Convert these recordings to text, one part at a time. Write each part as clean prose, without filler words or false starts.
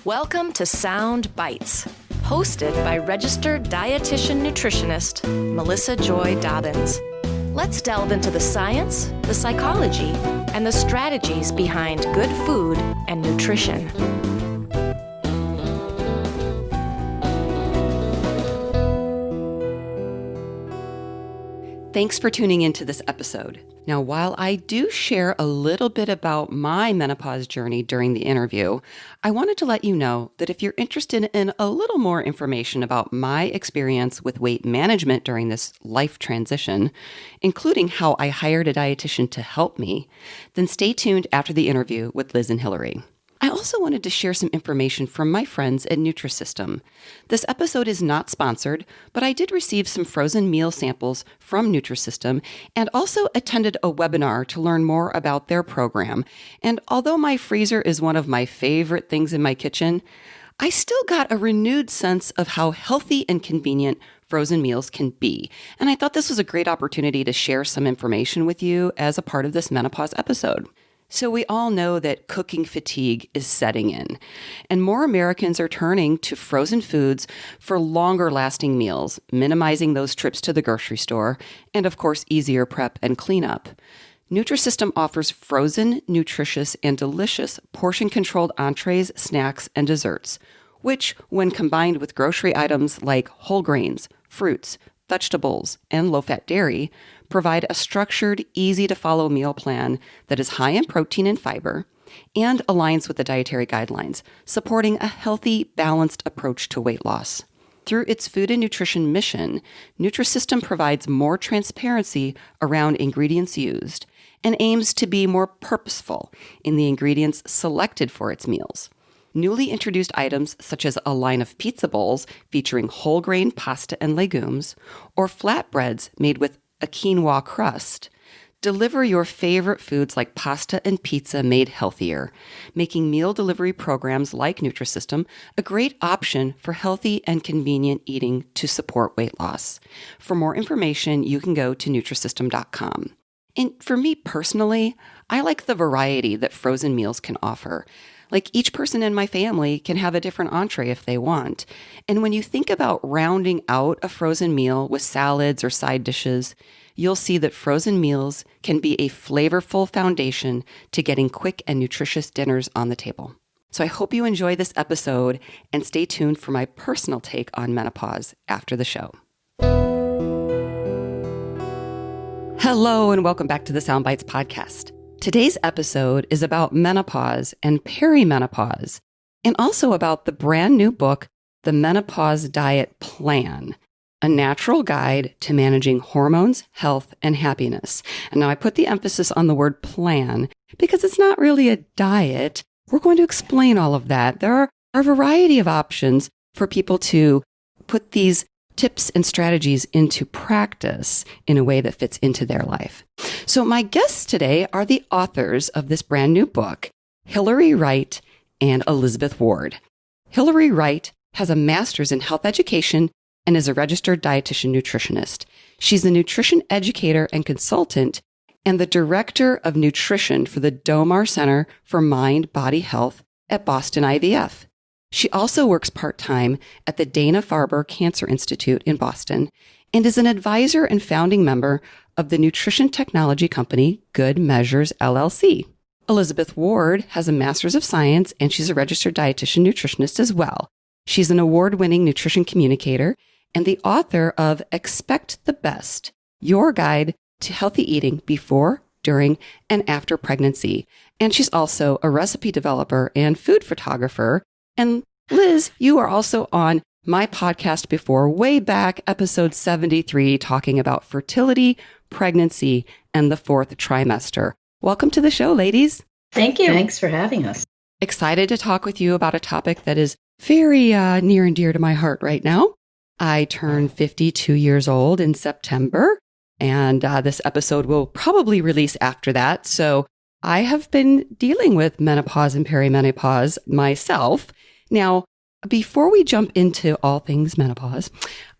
Welcome to Sound Bites, hosted by registered dietitian nutritionist Melissa Joy Dobbins. Let's delve into the science, the psychology, and the strategies behind good food and nutrition. Thanks for tuning into this episode. Now, while I do share a little bit about my menopause journey during the interview, I wanted to let you know that if you're interested in a little more information about my experience with weight management during this life transition, including how I hired a dietitian to help me, then stay tuned after the interview with Liz and Hillary. I also wanted to share some information from my friends at Nutrisystem. This episode is not sponsored, but I did receive some frozen meal samples from Nutrisystem and also attended a webinar to learn more about their program. And although my freezer is one of my favorite things in my kitchen, I still got a renewed sense of how healthy and convenient frozen meals can be. And I thought this was a great opportunity to share some information with you as a part of this menopause episode. So we all know that cooking fatigue is setting in, and more Americans are turning to frozen foods for longer lasting meals, minimizing those trips to the grocery store, and of course, easier prep and cleanup. Nutrisystem offers frozen, nutritious, and delicious portion-controlled entrees, snacks, and desserts, which, when combined with grocery items like whole grains, fruits, vegetables, and low-fat dairy, provide a structured, easy-to-follow meal plan that is high in protein and fiber and aligns with the dietary guidelines, supporting a healthy, balanced approach to weight loss. Through its food and nutrition mission, Nutrisystem provides more transparency around ingredients used and aims to be more purposeful in the ingredients selected for its meals. Newly introduced items such as a line of pizza bowls featuring whole grain pasta and legumes, or flatbreads made with a quinoa crust, deliver your favorite foods like pasta and pizza made healthier, making meal delivery programs like Nutrisystem a great option for healthy and convenient eating to support weight loss. For more information, you can go to Nutrisystem.com. And for me personally, I like the variety that frozen meals can offer. Like each person in my family can have a different entree if they want. And when you think about rounding out a frozen meal with salads or side dishes, you'll see that frozen meals can be a flavorful foundation to getting quick and nutritious dinners on the table. So I hope you enjoy this episode and stay tuned for my personal take on menopause after the show. Hello, and welcome back to the Sound Bites podcast. Today's episode is about menopause and perimenopause, and also about the brand new book, The Menopause Diet Plan, a natural guide to managing hormones, health, and happiness. And now I put the emphasis on the word plan because it's not really a diet. We're going to explain all of that. There are a variety of options for people to put these tips and strategies into practice in a way that fits into their life. So my guests today are the authors of this brand new book, Hillary Wright and Elizabeth Ward. Hillary Wright has a master's in health education and is a registered dietitian nutritionist. She's a nutrition educator and consultant and the director of nutrition for the Domar Center for Mind-Body Health at Boston IVF. She also works part-time at the Dana-Farber Cancer Institute in Boston and is an advisor and founding member of the nutrition technology company Good Measures, LLC. Elizabeth Ward has a master's of science and she's a registered dietitian nutritionist as well. She's an award-winning nutrition communicator and the author of Expect the Best, Your Guide to Healthy Eating Before, During, and After Pregnancy. And she's also a recipe developer and food photographer. And Liz, you are also on my podcast before, way back, episode 73, talking about fertility, pregnancy, and the fourth trimester. Welcome to the show, ladies. Thank you. Thanks for having us. Excited to talk with you about a topic that is very near and dear to my heart right now. I turned 52 years old in September, and this episode will probably release after that. So I have been dealing with menopause and perimenopause myself. Now, before we jump into all things menopause,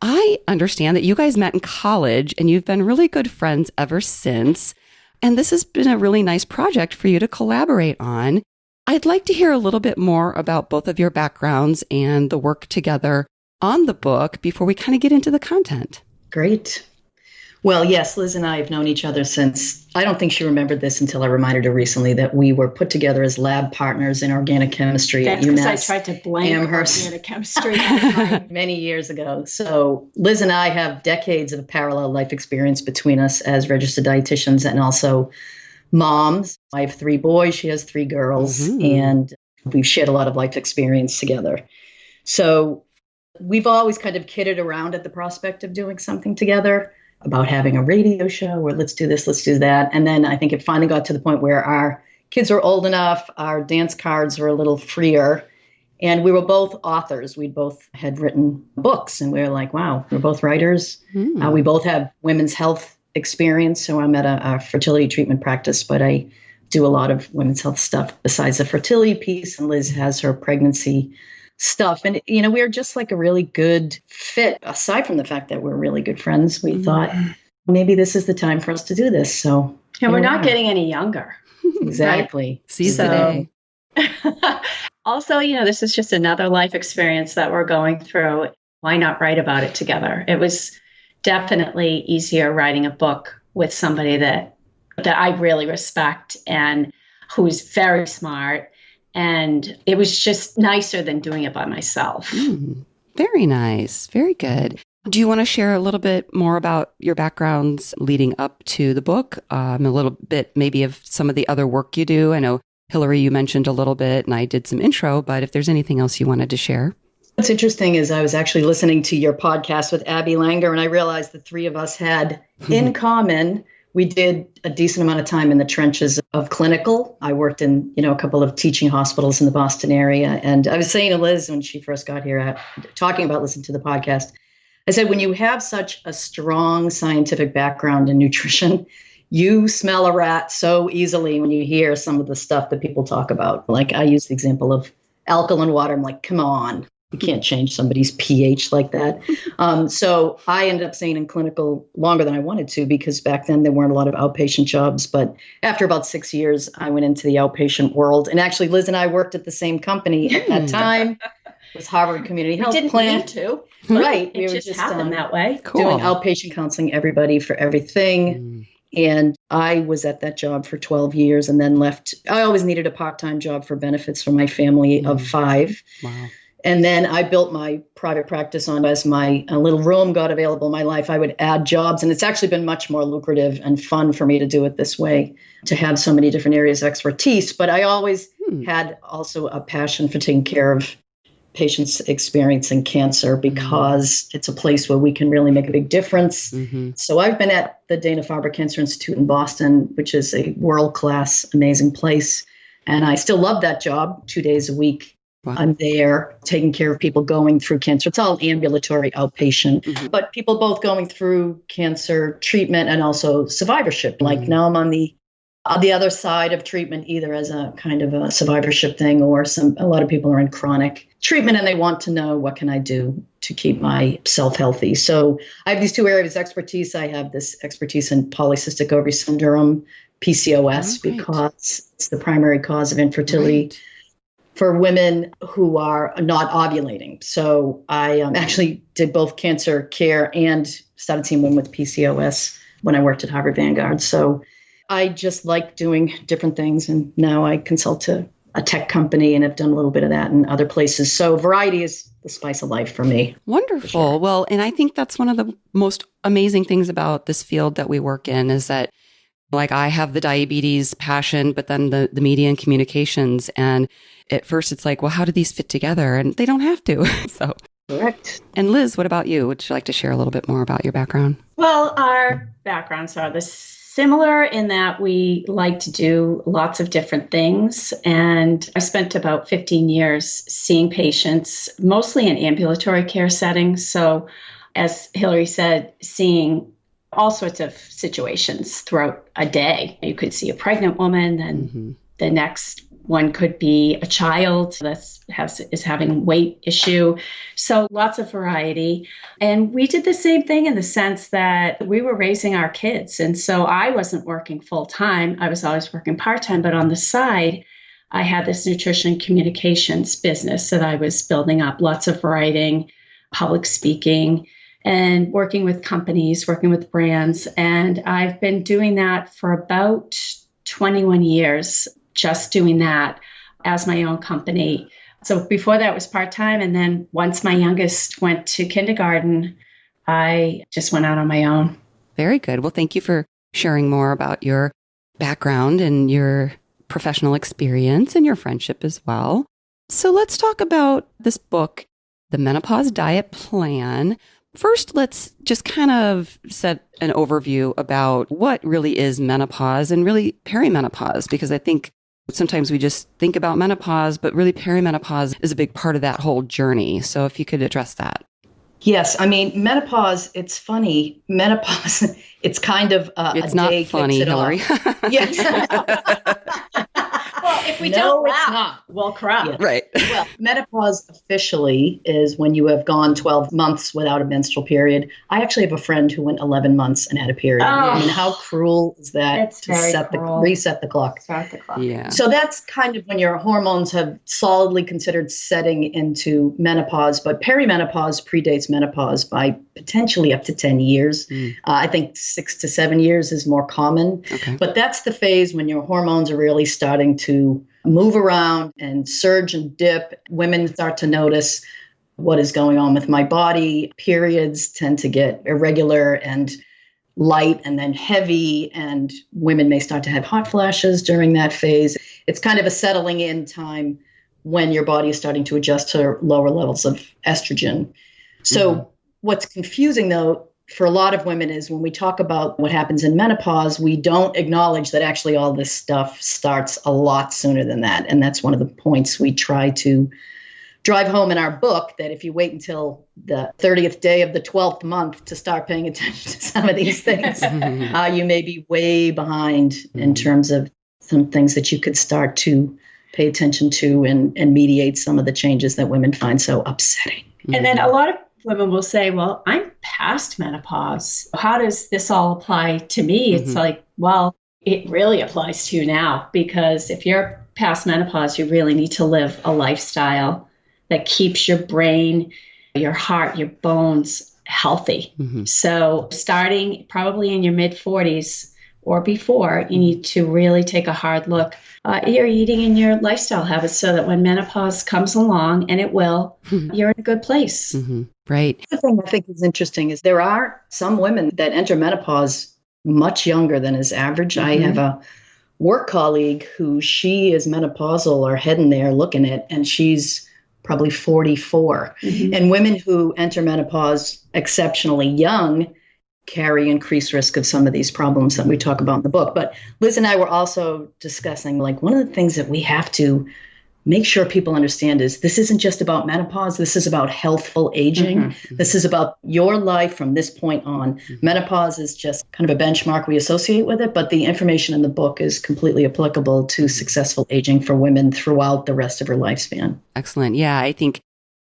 I understand that you guys met in college and you've been really good friends ever since. And this has been a really nice project for you to collaborate on. I'd like to hear a little bit more about both of your backgrounds and the work together on the book before we kind of get into the content. Great. Well, yes, Liz and I have known each other since, I don't think she remembered this until I reminded her recently that we were put together as lab partners in organic chemistry at UMass. That's because I tried to blank organic chemistry many years ago. So Liz and I have decades of parallel life experience between us as registered dietitians and also moms. I have 3 boys, she has 3 girls, and we've shared a lot of life experience together. So we've always kind of kidded around at the prospect of doing something together, about having a radio show or let's do this, let's do that. And then I think it finally got to the point where our kids were old enough, our dance cards were a little freer, and we were both authors. We both had written books, and we were like, wow, we're both writers. We both have women's health experience. So I'm at a fertility treatment practice, but I do a lot of women's health stuff besides the fertility piece, and Liz has her pregnancy stuff. And, we're just like a really good fit. Aside from the fact that we're really good friends, we thought maybe this is the time for us to do this. So, and we're not getting any younger. Exactly. Right? Seize the day. Also, this is just another life experience that we're going through. Why not write about it together? It was definitely easier writing a book with somebody that I really respect and who's very smart. And it was just nicer than doing it by myself. Very nice. Very good. Do you want to share a little bit more about your backgrounds leading up to the book? A little bit maybe of some of the other work you do. I know, Hillary, you mentioned a little bit and I did some intro, but if there's anything else you wanted to share. What's interesting is I was actually listening to your podcast with Abby Langer, and I realized the 3 of us had in common, we did a decent amount of time in the trenches of clinical. I worked in, a couple of teaching hospitals in the Boston area. And I was saying to Liz when she first got here, talking about listening to the podcast, I said, when you have such a strong scientific background in nutrition, you smell a rat so easily when you hear some of the stuff that people talk about. Like I use the example of alkaline water. I'm like, come on. You can't change somebody's pH like that. So I ended up staying in clinical longer than I wanted to because back then there weren't a lot of outpatient jobs. But after about 6 years, I went into the outpatient world. And actually, Liz and I worked at the same company at that time. It was Harvard Community Health Plan. Need to. Right. We were just happened that way. Cool. Doing outpatient counseling, everybody for everything. And I was at that job for 12 years and then left. I always needed a part-time job for benefits for my family of 5. Wow. And then I built my private practice on as my little room got available in my life. I would add jobs, and it's actually been much more lucrative and fun for me to do it this way, to have so many different areas of expertise. But I always had also a passion for taking care of patients experiencing cancer because it's a place where we can really make a big difference. So I've been at the Dana-Farber Cancer Institute in Boston, which is a world-class, amazing place. And I still love that job 2 days a week. Wow. I'm there taking care of people going through cancer. It's all ambulatory outpatient, but people both going through cancer treatment and also survivorship. Like now I'm on the other side of treatment, either as a kind of a survivorship thing or a lot of people are in chronic treatment and they want to know what can I do to keep myself healthy. So I have these 2 areas of expertise. I have this expertise in polycystic ovary syndrome, PCOS, because it's the primary cause of infertility. For women who are not ovulating. So I actually did both cancer care and started seeing women with PCOS when I worked at Harvard Vanguard. So I just like doing different things. And now I consult to a tech company and have done a little bit of that in other places. So variety is the spice of life for me. Wonderful. Sure. Well, and I think that's one of the most amazing things about this field that we work in is that like I have the diabetes passion, but then the media and communications. And at first it's like, well, how do these fit together? And they don't have to. So Correct. And Liz, what about you? Would you like to share a little bit more about your background? Well, our backgrounds are similar in that we like to do lots of different things. And I spent about 15 years seeing patients, mostly in ambulatory care settings. So as Hillary said, seeing all sorts of situations throughout a day. You could see a pregnant woman, and the next one could be a child that is having a weight issue. So lots of variety. And we did the same thing in the sense that we were raising our kids. And so I wasn't working full time. I was always working part time, but on the side, I had this nutrition communications business that I was building up, lots of writing, public speaking, and working with companies, working with brands. And I've been doing that for about 21 years, just doing that as my own company. So before that was part-time. And then once my youngest went to kindergarten, I just went out on my own. Very good. Well, thank you for sharing more about your background and your professional experience and your friendship as well. So let's talk about this book, The Menopause Diet Plan. First, let's just kind of set an overview about what really is menopause and really perimenopause, because I think sometimes we just think about menopause, but really perimenopause is a big part of that whole journey. So if you could address that. Yes, I mean, menopause, it's funny. Menopause, it's kind of it's a not day funny, kicks it Hillary. off. Yes. Well, if we don't laugh, we'll cry. Yeah. Right. Well, menopause officially is when you have gone 12 months without a menstrual period. I actually have a friend who went 11 months and had a period. I mean, how cruel is that It's to very reset the clock? Start the clock. Yeah. So that's kind of when your hormones have solidly considered setting into menopause, but perimenopause predates menopause by potentially up to 10 years. I think 6 to 7 years is more common. Okay. But that's the phase when your hormones are really starting to move around and surge and dip. Women start to notice what is going on with my body. Periods tend to get irregular and light and then heavy, and women may start to have hot flashes during that phase. It's kind of a settling in time when your body is starting to adjust to lower levels of estrogen. So what's confusing, though, for a lot of women is when we talk about what happens in menopause, we don't acknowledge that actually all this stuff starts a lot sooner than that. And that's one of the points we try to drive home in our book, that if you wait until the 30th day of the 12th month to start paying attention to some of these things, you may be way behind in terms of some things that you could start to pay attention to and mediate some of the changes that women find so upsetting. And then a lot of women will say, well, I'm past menopause. How does this all apply to me? It's like, well, it really applies to you now, because if you're past menopause, you really need to live a lifestyle that keeps your brain, your heart, your bones healthy. So starting probably in your mid-40s or before, you need to really take a hard look at your eating and your lifestyle habits so that when menopause comes along, and it will, you're in a good place. Right. The thing I think is interesting is there are some women that enter menopause much younger than is average. I have a work colleague who she is menopausal or heading there looking at, and she's probably 44. And women who enter menopause exceptionally young carry increased risk of some of these problems that we talk about in the book. But Liz and I were also discussing, like, one of the things that we have to make sure people understand is this isn't just about menopause. This is about healthful aging. This is about your life from this point on. Menopause is just kind of a benchmark we associate with it, but the information in the book is completely applicable to successful aging for women throughout the rest of her lifespan. Excellent. Yeah, I think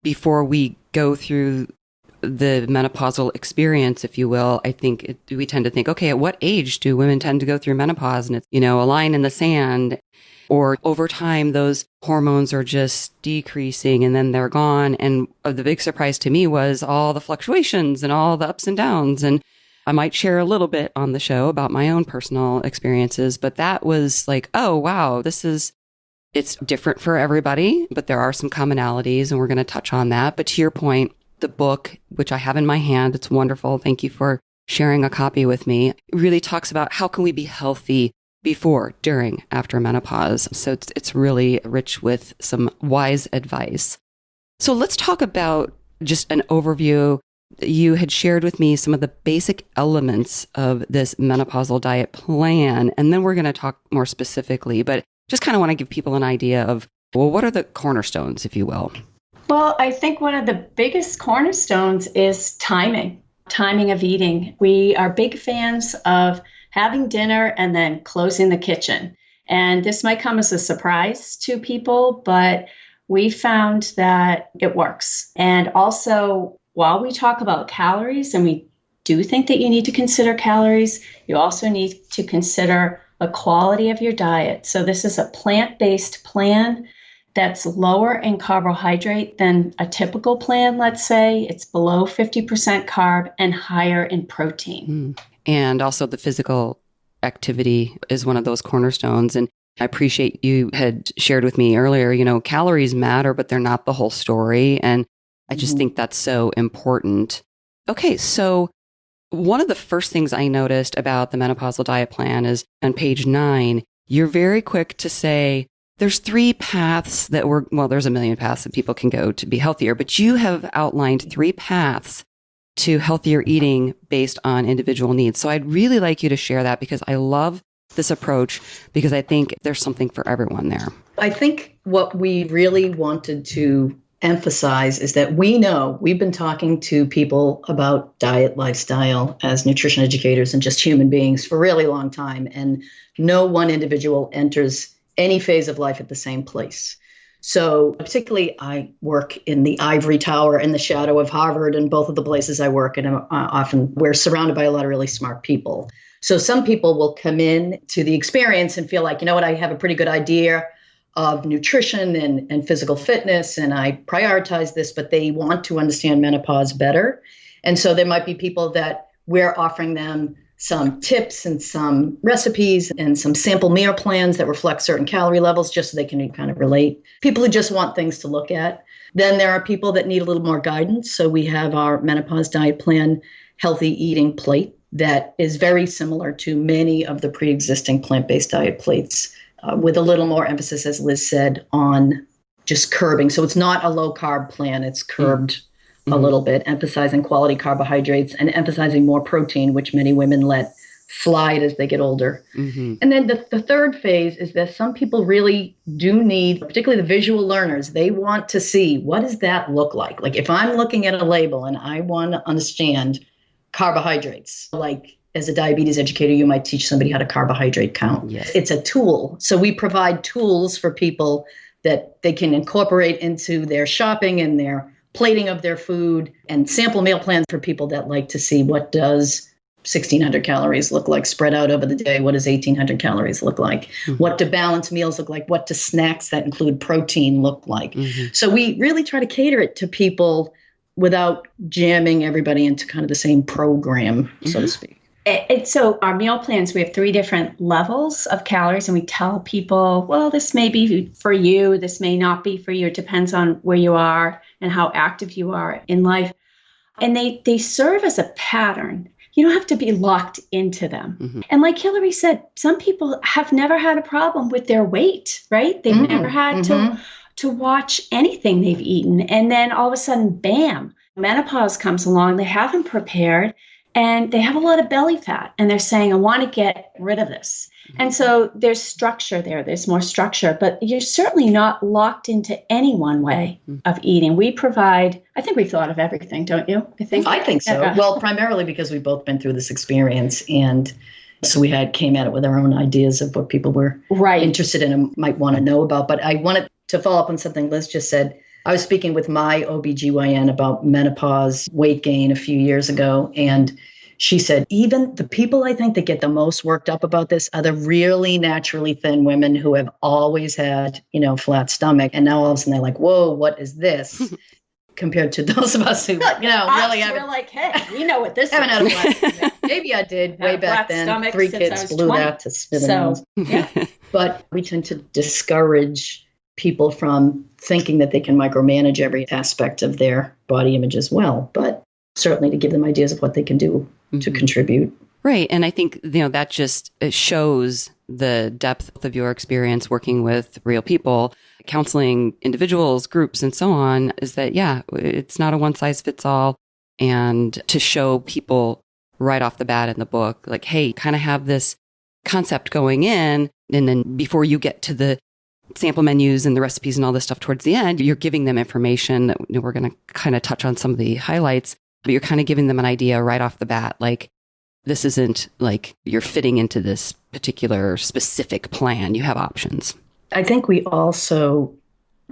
before we go through the menopausal experience, if you will, I think we tend to think, okay, at what age do women tend to go through menopause? And it's, a line in the sand, or over time, those hormones are just decreasing and then they're gone. And the big surprise to me was all the fluctuations and all the ups and downs. And I might share a little bit on the show about my own personal experiences, but that was like, oh, wow, it's different for everybody, but there are some commonalities, and we're going to touch on that. But to your point, the book, which I have in my hand, it's wonderful. Thank you for sharing a copy with me. It really talks about how can we be healthy before, during, after menopause. So it's really rich with some wise advice. So let's talk about just an overview. You had shared with me some of the basic elements of this menopausal diet plan, and then we're going to talk more specifically, but just kind of want to give people an idea of, well, what are the cornerstones, if you will? Well, I think one of the biggest cornerstones is timing of eating. We are big fans of having dinner and then closing the kitchen. And this might come as a surprise to people, but we found that it works. And also, while we talk about calories, and we do think that you need to consider calories, you also need to consider the quality of your diet. So this is a plant-based plan that's lower in carbohydrate than a typical plan, let's say. It's below 50% carb and higher in protein. And also the physical activity is one of those cornerstones. And I appreciate you had shared with me earlier, calories matter, but they're not the whole story. And I just think that's so important. Okay, so one of the first things I noticed about the menopausal diet plan is on page 9, you're very quick to say, there's 3 paths there's a million paths that people can go to be healthier, but you have outlined 3 paths to healthier eating based on individual needs. So I'd really like you to share that because I love this approach because I think there's something for everyone there. I think what we really wanted to emphasize is that we've been talking to people about diet, lifestyle as nutrition educators and just human beings for a really long time. And no one individual enters any phase of life at the same place. So particularly I work in the ivory tower in the shadow of Harvard, and both of the places I work in, often we're surrounded by a lot of really smart people. So some people will come in to the experience and feel like, I have a pretty good idea of nutrition and physical fitness, and I prioritize this, but they want to understand menopause better. And so there might be people that we're offering them some tips and some recipes and some sample meal plans that reflect certain calorie levels just so they can kind of relate. People who just want things to look at. Then there are people that need a little more guidance. So we have our Menopause Diet Plan healthy eating plate that is very similar to many of the pre-existing plant-based diet plates with a little more emphasis, as Liz said, on just curbing. So it's not a low-carb plan. It's curbed a little bit, emphasizing quality carbohydrates and emphasizing more protein, which many women let slide as they get older. And then the third phase is that some people really do need, particularly the visual learners, they want to see, what does that look like? Like if I'm looking at a label and I want to understand carbohydrates, like as a diabetes educator, you might teach somebody how to carbohydrate count. Yes. It's a tool. So we provide tools for people that they can incorporate into their shopping and their plating of their food, and sample meal plans for people that like to see what does 1,600 calories look like spread out over the day. What does 1,800 calories look like? What do balanced meals look like? What do snacks that include protein look like? So we really try to cater it to people without jamming everybody into kind of the same program, so to speak. So our meal plans, we have 3 different levels of calories, and we tell people, well, this may be for you, this may not be for you. It depends on where you are and how active you are in life. And they serve as a pattern. You don't have to be locked into them. And like Hillary said, some people have never had a problem with their weight, right? They've never had to watch anything they've eaten. And then all of a sudden, bam, menopause comes along. They haven't prepared. And they have a lot of belly fat, and they're saying, I want to get rid of this. And so there's structure there. There's more structure, but you're certainly not locked into any one way of eating. We provide, I think we've thought of everything, don't you? I think so. Yeah. Well, primarily because we've both been through this experience, and so we came at it with our own ideas of what people were interested in and might want to know about. But I wanted to follow up on something Liz just said. I was speaking with my OBGYN about menopause weight gain a few years ago, and she said, even the people I think that get the most worked up about this are the really naturally thin women who have always had, flat stomach. And now all of a sudden they're like, whoa, what is this? Compared to those of us who, really haven't. We're like, hey, we know what this is. Haven't had a flat stomach. Maybe I did way back then. 3 kids blew 20. That to smithereens. Yeah. But we tend to discourage people from thinking that they can micromanage every aspect of their body image as well, but certainly to give them ideas of what they can do to contribute. Right. And I think, that just shows the depth of your experience working with real people, counseling individuals, groups, and so on, is that, it's not a one size fits all. And to show people right off the bat in the book, like, hey, kind of have this concept going in, and then before you get to the sample menus and the recipes and all this stuff towards the end, you're giving them information that we're going to kind of touch on some of the highlights, but you're kind of giving them an idea right off the bat. Like, this isn't like you're fitting into this particular specific plan. You have options. I think we also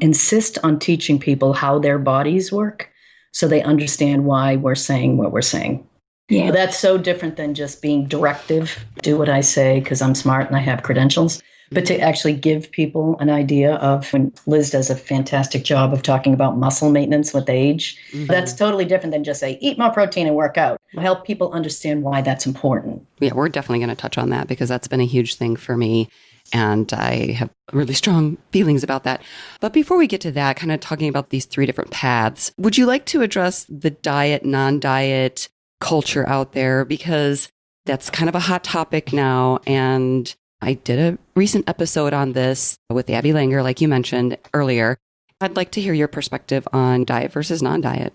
insist on teaching people how their bodies work so they understand why we're saying what we're saying. Yeah. That's so different than just being directive, do what I say because I'm smart and I have credentials, but to actually give people an idea of when Liz does a fantastic job of talking about muscle maintenance with age. That's totally different than just say, eat more protein and work out. Help people understand why that's important. Yeah, we're definitely going to touch on that because that's been a huge thing for me. And I have really strong feelings about that. But before we get to that, kind of talking about these 3 different paths, would you like to address the diet, non-diet culture out there? Because that's kind of a hot topic now. And I did a recent episode on this with Abby Langer, like you mentioned earlier. I'd like to hear your perspective on diet versus non-diet.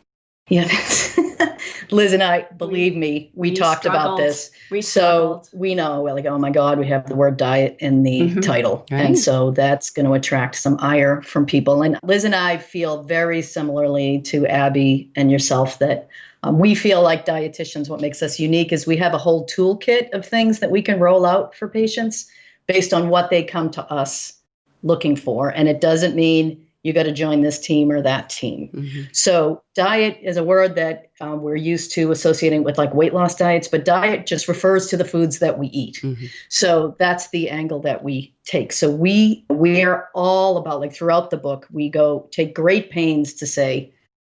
Yeah. Liz and I, believe me, we talked about this. So we know, we're like, oh my God, we have the word diet in the title. Right. And so that's going to attract some ire from people. And Liz and I feel very similarly to Abby and yourself that we feel like dietitians, what makes us unique is we have a whole toolkit of things that we can roll out for patients based on what they come to us looking for. And it doesn't mean you got to join this team or that team. So diet is a word that we're used to associating with like weight loss diets, but diet just refers to the foods that we eat. So that's the angle that we take. So we're all about, like throughout the book, we take great pains to say,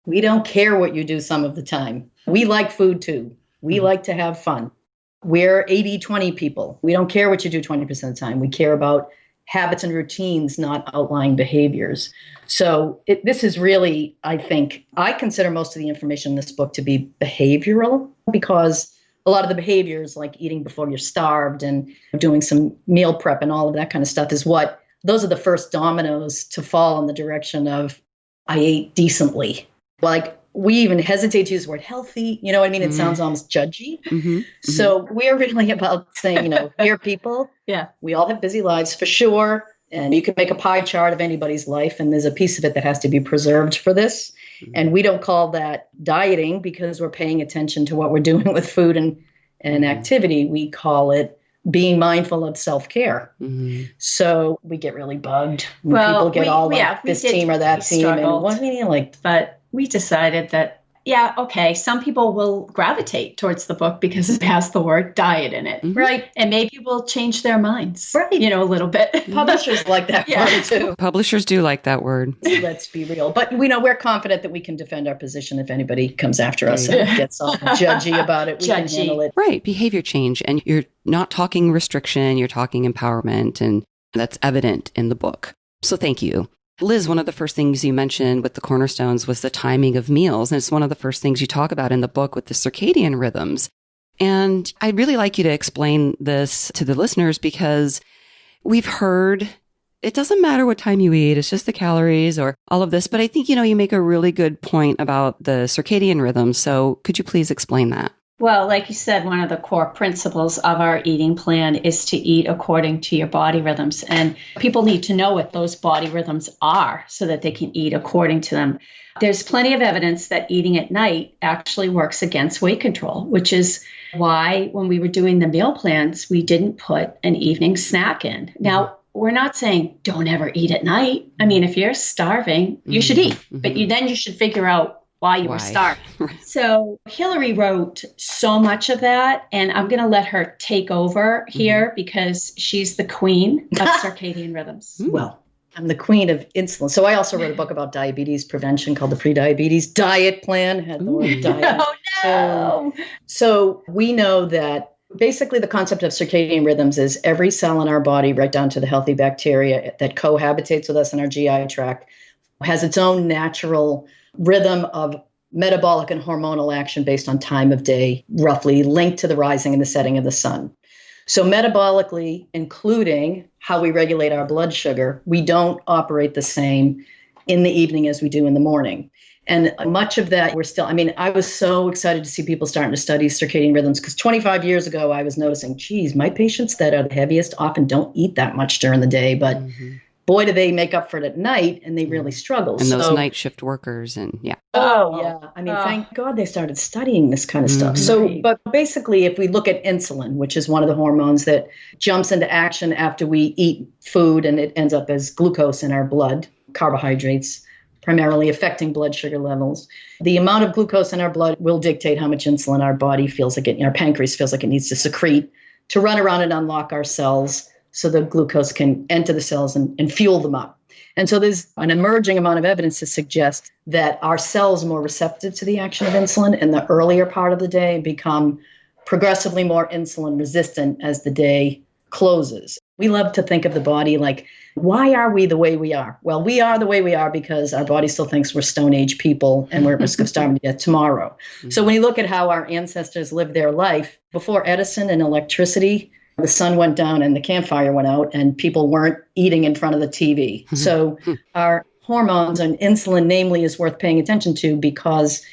we don't care what you do some of the time. We like food too. We like to have fun. We're 80-20 people. We don't care what you do 20% of the time. We care about habits and routines, not outlying behaviors. So this is really, I think, I consider most of the information in this book to be behavioral because a lot of the behaviors like eating before you're starved and doing some meal prep and all of that kind of stuff those are the first dominoes to fall in the direction of I ate decently. Like we even hesitate to use the word healthy. You know what I mean? It sounds almost judgy. So we're really about saying, here people, we all have busy lives for sure. And you can make a pie chart of anybody's life. And there's a piece of it that has to be preserved for this. And we don't call that dieting because we're paying attention to what we're doing with food and activity. We call it being mindful of self-care. So we get really bugged when people get this team or that team. And what do you mean, but we decided that, some people will gravitate towards the book because it has the word diet in it. Right. And maybe we'll change their minds, a little bit. Publishers like that word too. Publishers do like that word. Let's be real. But we're confident that we can defend our position if anybody comes after us and gets all judgy about it. We can handle it. Right. Behavior change. And you're not talking restriction, you're talking empowerment. And that's evident in the book. So thank you. Liz, one of the first things you mentioned with the cornerstones was the timing of meals. And it's one of the first things you talk about in the book with the circadian rhythms. And I'd really like you to explain this to the listeners because we've heard it doesn't matter what time you eat. It's just the calories or all of this. But I think, you make a really good point about the circadian rhythm. So could you please explain that? Well, like you said, one of the core principles of our eating plan is to eat according to your body rhythms. And people need to know what those body rhythms are so that they can eat according to them. There's plenty of evidence that eating at night actually works against weight control, which is why when we were doing the meal plans, we didn't put an evening snack in. Now, we're not saying don't ever eat at night. I mean, if you're starving, you should eat, but then you should figure out why you were starving. So Hillary wrote so much of that, and I'm going to let her take over here because she's the queen of circadian rhythms. Well, I'm the queen of insulin. So I also wrote a book about diabetes prevention called the Pre-Diabetes Diet Plan. Had the word diet. Oh, no. So we know that basically the concept of circadian rhythms is every cell in our body, right down to the healthy bacteria that cohabitates with us in our GI tract, has its own natural rhythm of metabolic and hormonal action based on time of day, roughly linked to the rising and the setting of the sun. So metabolically, including how we regulate our blood sugar, we don't operate the same in the evening as we do in the morning. And much of that, I was so excited to see people starting to study circadian rhythms because 25 years ago, I was noticing, geez, my patients that are the heaviest often don't eat that much during the day, but boy, do they make up for it at night, and they really struggle. And those night shift workers, and thank God they started studying this kind of stuff. So, but basically, if we look at insulin, which is one of the hormones that jumps into action after we eat food, and it ends up as glucose in our blood, carbohydrates, primarily affecting blood sugar levels. The amount of glucose in our blood will dictate how much insulin our body feels like it, our pancreas feels like it needs to secrete to run around and unlock our cells so the glucose can enter the cells and fuel them up. And so there's an emerging amount of evidence to suggest that our cells are more receptive to the action of insulin in the earlier part of the day, become progressively more insulin resistant as the day closes. We love to think of the body like, why are we the way we are? Well, we are the way we are because our body still thinks we're Stone Age people and we're at risk of starving to death tomorrow. So when you look at how our ancestors lived their life, before Edison and electricity, the sun went down and the campfire went out and people weren't eating in front of the TV. So our hormones and insulin, namely, is worth paying attention to because,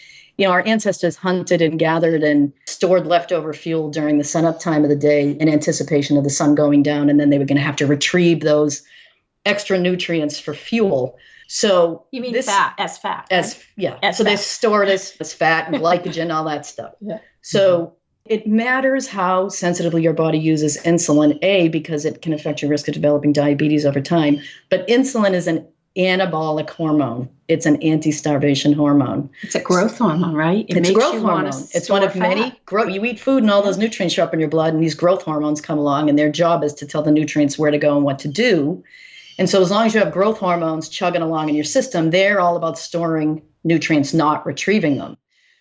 our ancestors hunted and gathered and stored leftover fuel during the sunup time of the day in anticipation of the sun going down. And then they were going to have to retrieve those extra nutrients for fuel. So you mean fat? So they stored as fat and glycogen, all that stuff. Yeah. So it matters how sensitively your body uses insulin, A, because it can affect your risk of developing diabetes over time. But insulin is an anabolic hormone. It's an anti-starvation hormone. It's a growth hormone, right? It's a growth hormone. It's one of many growth. You eat food and all those nutrients show up in your blood, and these growth hormones come along, and their job is to tell the nutrients where to go and what to do. And so as long as you have growth hormones chugging along in your system, they're all about storing nutrients, not retrieving them.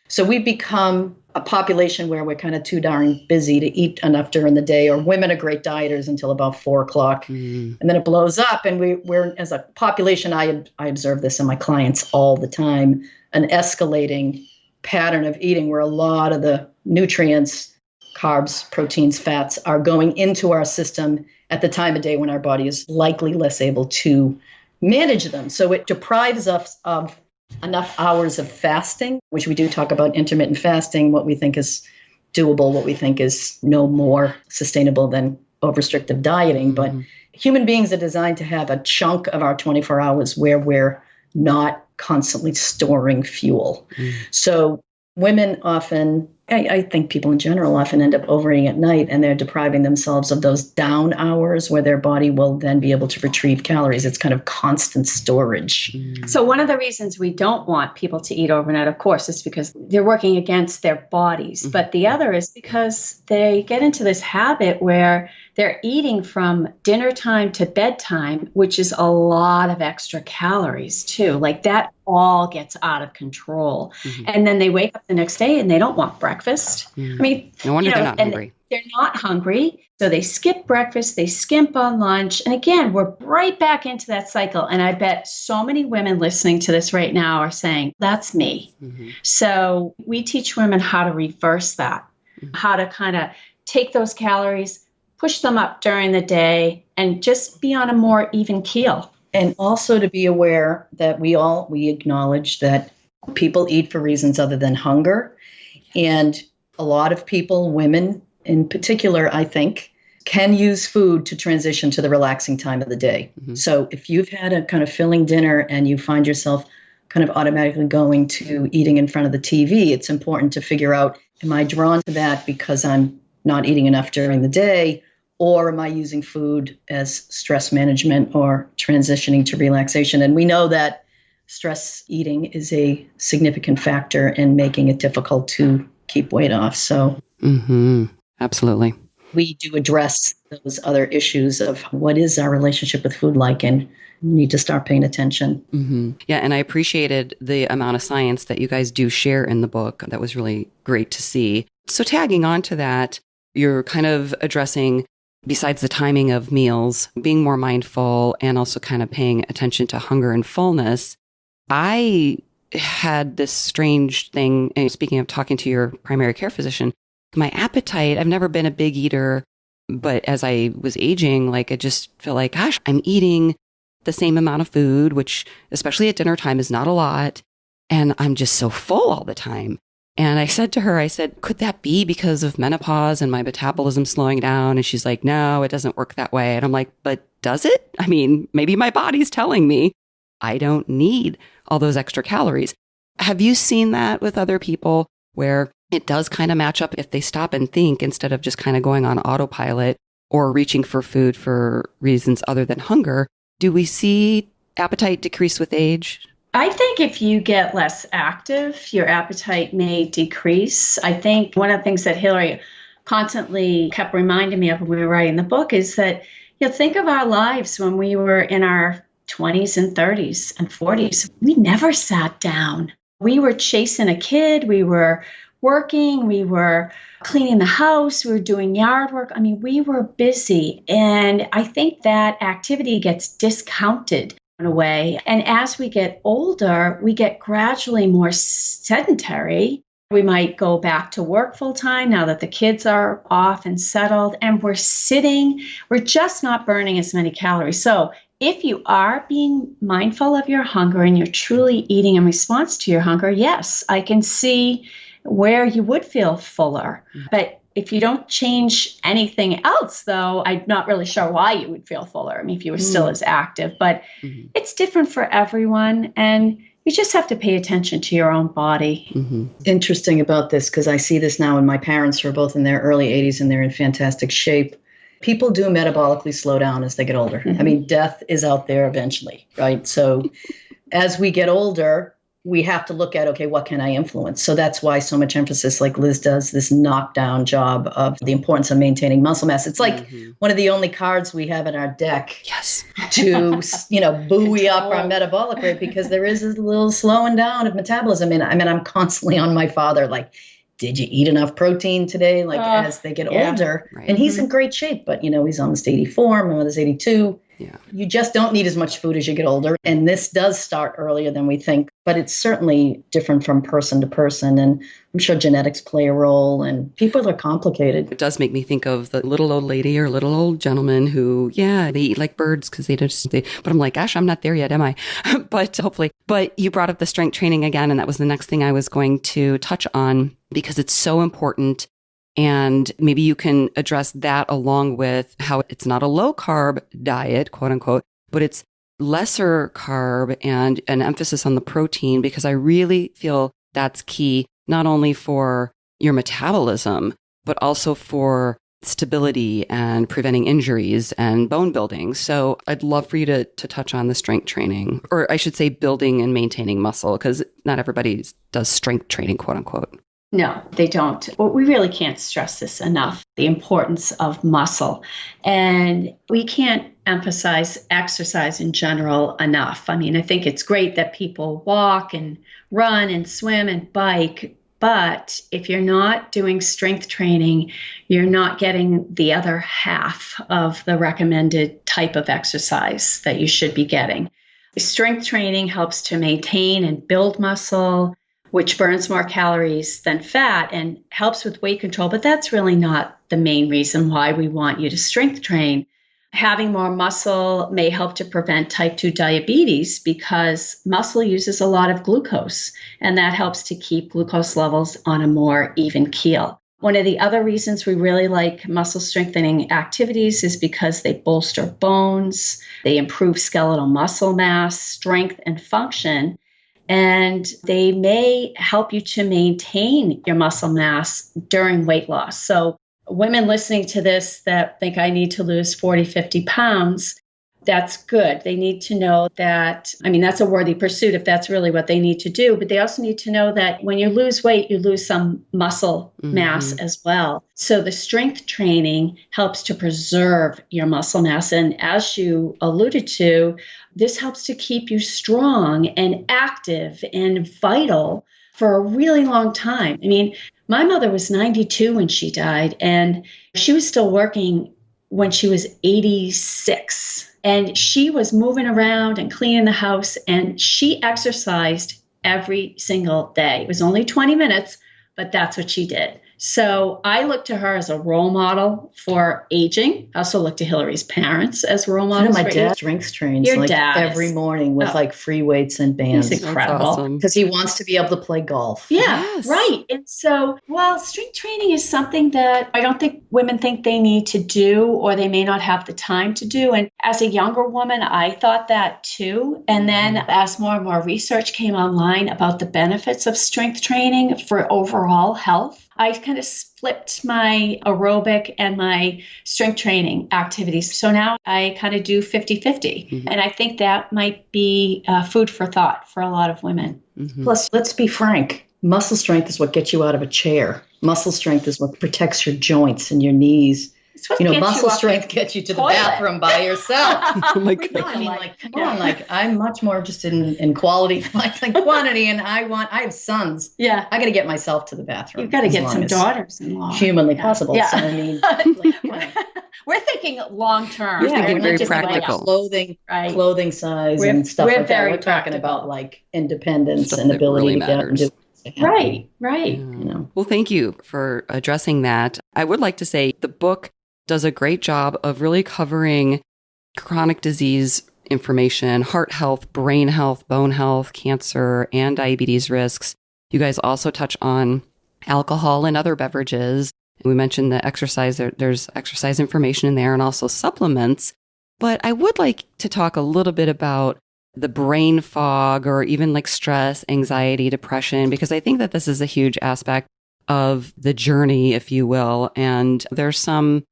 So we've become a population where we're kind of too darn busy to eat enough during the day, or women are great dieters until about 4 o'clock. And then it blows up. And we're as a population, I observe this in my clients all the time, an escalating pattern of eating where a lot of the nutrients, carbs, proteins, fats are going into our system at the time of day when our body is likely less able to manage them. So it deprives us of enough hours of fasting, which we do talk about intermittent fasting, what we think is doable, what we think is no more sustainable than over-restrictive dieting. But human beings are designed to have a chunk of our 24 hours where we're not constantly storing fuel. So women often, I think people in general often end up overeating at night, and they're depriving themselves of those down hours where their body will then be able to retrieve calories. It's kind of constant storage. So one of the reasons we don't want people to eat overnight, of course, is because they're working against their bodies. But the other is because they get into this habit where they're eating from dinner time to bedtime, which is a lot of extra calories too. Like that all gets out of control. And then they wake up the next day and they don't want breakfast. I mean, no wonder they're not hungry. They're not hungry. So they skip breakfast, they skimp on lunch. And again, we're right back into that cycle. And I bet so many women listening to this right now are saying, that's me. So we teach women how to reverse that, how to kind of take those calories, push them up during the day, and just be on a more even keel. And also to be aware that we acknowledge that people eat for reasons other than hunger. And a lot of people, women in particular, I think, can use food to transition to the relaxing time of the day. So if you've had a kind of filling dinner and you find yourself kind of automatically going to eating in front of the TV, it's important to figure out, am I drawn to that because I'm not eating enough during the day? Or am I using food as stress management or transitioning to relaxation? And we know that stress eating is a significant factor in making it difficult to keep weight off. So absolutely. We do address those other issues of what is our relationship with food like, and we need to start paying attention. Yeah, and I appreciated the amount of science that you guys do share in the book. That was really great to see. So tagging on to that, you're kind of addressing, besides the timing of meals, being more mindful and also kind of paying attention to hunger and fullness. I had this strange thing, and speaking of talking to your primary care physician, my appetite, I've never been a big eater, but as I was aging, I just felt like, gosh, I'm eating the same amount of food, which especially at dinner time is not a lot. And I'm just so full all the time. And I said to her, could that be because of menopause and my metabolism slowing down? And she's like, no, it doesn't work that way. And I'm like, but does it? I mean, maybe my body's telling me I don't need all those extra calories. Have you seen that with other people where it does kind of match up if they stop and think instead of just kind of going on autopilot or reaching for food for reasons other than hunger? Do we see appetite decrease with age? I think if you get less active, your appetite may decrease. I think one of the things that Hillary constantly kept reminding me of when we were writing the book is that, think of our lives when we were in our 20s and 30s and 40s. We never sat down. We were chasing a kid. We were working. We were cleaning the house. We were doing yard work. I mean, we were busy. And I think that activity gets discounted in a way. And as we get older, we get gradually more sedentary. We might go back to work full time now that the kids are off and settled, and we're just not burning as many calories. So if you are being mindful of your hunger and you're truly eating in response to your hunger, yes, I can see where you would feel fuller. But if you don't change anything else, though, I'm not really sure why you would feel fuller. I mean, if you were still as active, but it's different for everyone. And you just have to pay attention to your own body. Interesting about this, because I see this now, and my parents are both in their early 80s and they're in fantastic shape. People do metabolically slow down as they get older. I mean, death is out there eventually, right? So as we get older, we have to look at, okay, what can I influence? So that's why so much emphasis, like Liz does, this knockdown job of the importance of maintaining muscle mass. It's like one of the only cards we have in our deck to, buoy up our metabolic rate, because there is a little slowing down of metabolism. And I mean, I'm constantly on my father, like, did you eat enough protein today? Like as they get older, and he's in great shape, but he's almost 84. My mother's 82. Yeah. You just don't need as much food as you get older. And this does start earlier than we think, but it's certainly different from person to person. And I'm sure genetics play a role, and people are complicated. It does make me think of the little old lady or little old gentleman who, they eat like birds because but I'm like, gosh, I'm not there yet, am I? But hopefully. But you brought up the strength training again, and that was the next thing I was going to touch on, because it's so important. And maybe you can address that along with how it's not a low carb diet, quote unquote, but it's lesser carb and an emphasis on the protein, because I really feel that's key, not only for your metabolism, but also for stability and preventing injuries and bone building. So I'd love for you to touch on the strength training, or I should say building and maintaining muscle, because not everybody does strength training, quote unquote. No, they don't. We really can't stress this enough, the importance of muscle. And we can't emphasize exercise in general enough. I mean, I think it's great that people walk and run and swim and bike, but if you're not doing strength training, you're not getting the other half of the recommended type of exercise that you should be getting. Strength training helps to maintain and build muscle, which burns more calories than fat and helps with weight control. But that's really not the main reason why we want you to strength train. Having more muscle may help to prevent type 2 diabetes, because muscle uses a lot of glucose, and that helps to keep glucose levels on a more even keel. One of the other reasons we really like muscle strengthening activities is because they bolster bones, they improve skeletal muscle mass, strength, and function. And they may help you to maintain your muscle mass during weight loss. So women listening to this that think I need to lose 40, 50 pounds, that's good. They need to know that, that's a worthy pursuit if that's really what they need to do. But they also need to know that when you lose weight, you lose some muscle mass as well. So the strength training helps to preserve your muscle mass. And as you alluded to, this helps to keep you strong and active and vital for a really long time. My mother was 92 when she died, and she was still working when she was 86. And she was moving around and cleaning the house, and she exercised every single day. It was only 20 minutes, but that's what she did. So I look to her as a role model for aging. I also look to Hillary's parents as role models. My dad strength trains every morning with free weights and bands. He's incredible. Because he wants to be able to play golf. Yeah, right. And so, strength training is something that I don't think women think they need to do, or they may not have the time to do. And as a younger woman, I thought that too. And then as more and more research came online about the benefits of strength training for overall health, I kind of split my aerobic and my strength training activities. So now I kind of do 50-50. Mm-hmm. And I think that might be food for thought for a lot of women. Mm-hmm. Plus, let's be frank. Muscle strength is what gets you out of a chair. Muscle strength is what protects your joints and your knees. Muscle strength gets you to the bathroom by yourself. Oh my God. No, I mean, come on, I'm much more interested in quality than quantity, and I have sons. Yeah. I got to get myself to the bathroom. You've got to get some daughters-in-law. Humanly possible. Yeah. So, I mean, we're thinking long-term. You're thinking very practical. Clothing size and stuff like that. We're talking about independence and ability really to get and do. Right. Yeah. Well, thank you for addressing that. I would like to say the book does a great job of really covering chronic disease information, heart health, brain health, bone health, cancer, and diabetes risks. You guys also touch on alcohol and other beverages. And we mentioned the exercise. There's exercise information in there and also supplements. But I would like to talk a little bit about the brain fog or even stress, anxiety, depression, because I think that this is a huge aspect of the journey, if you will. And there's some,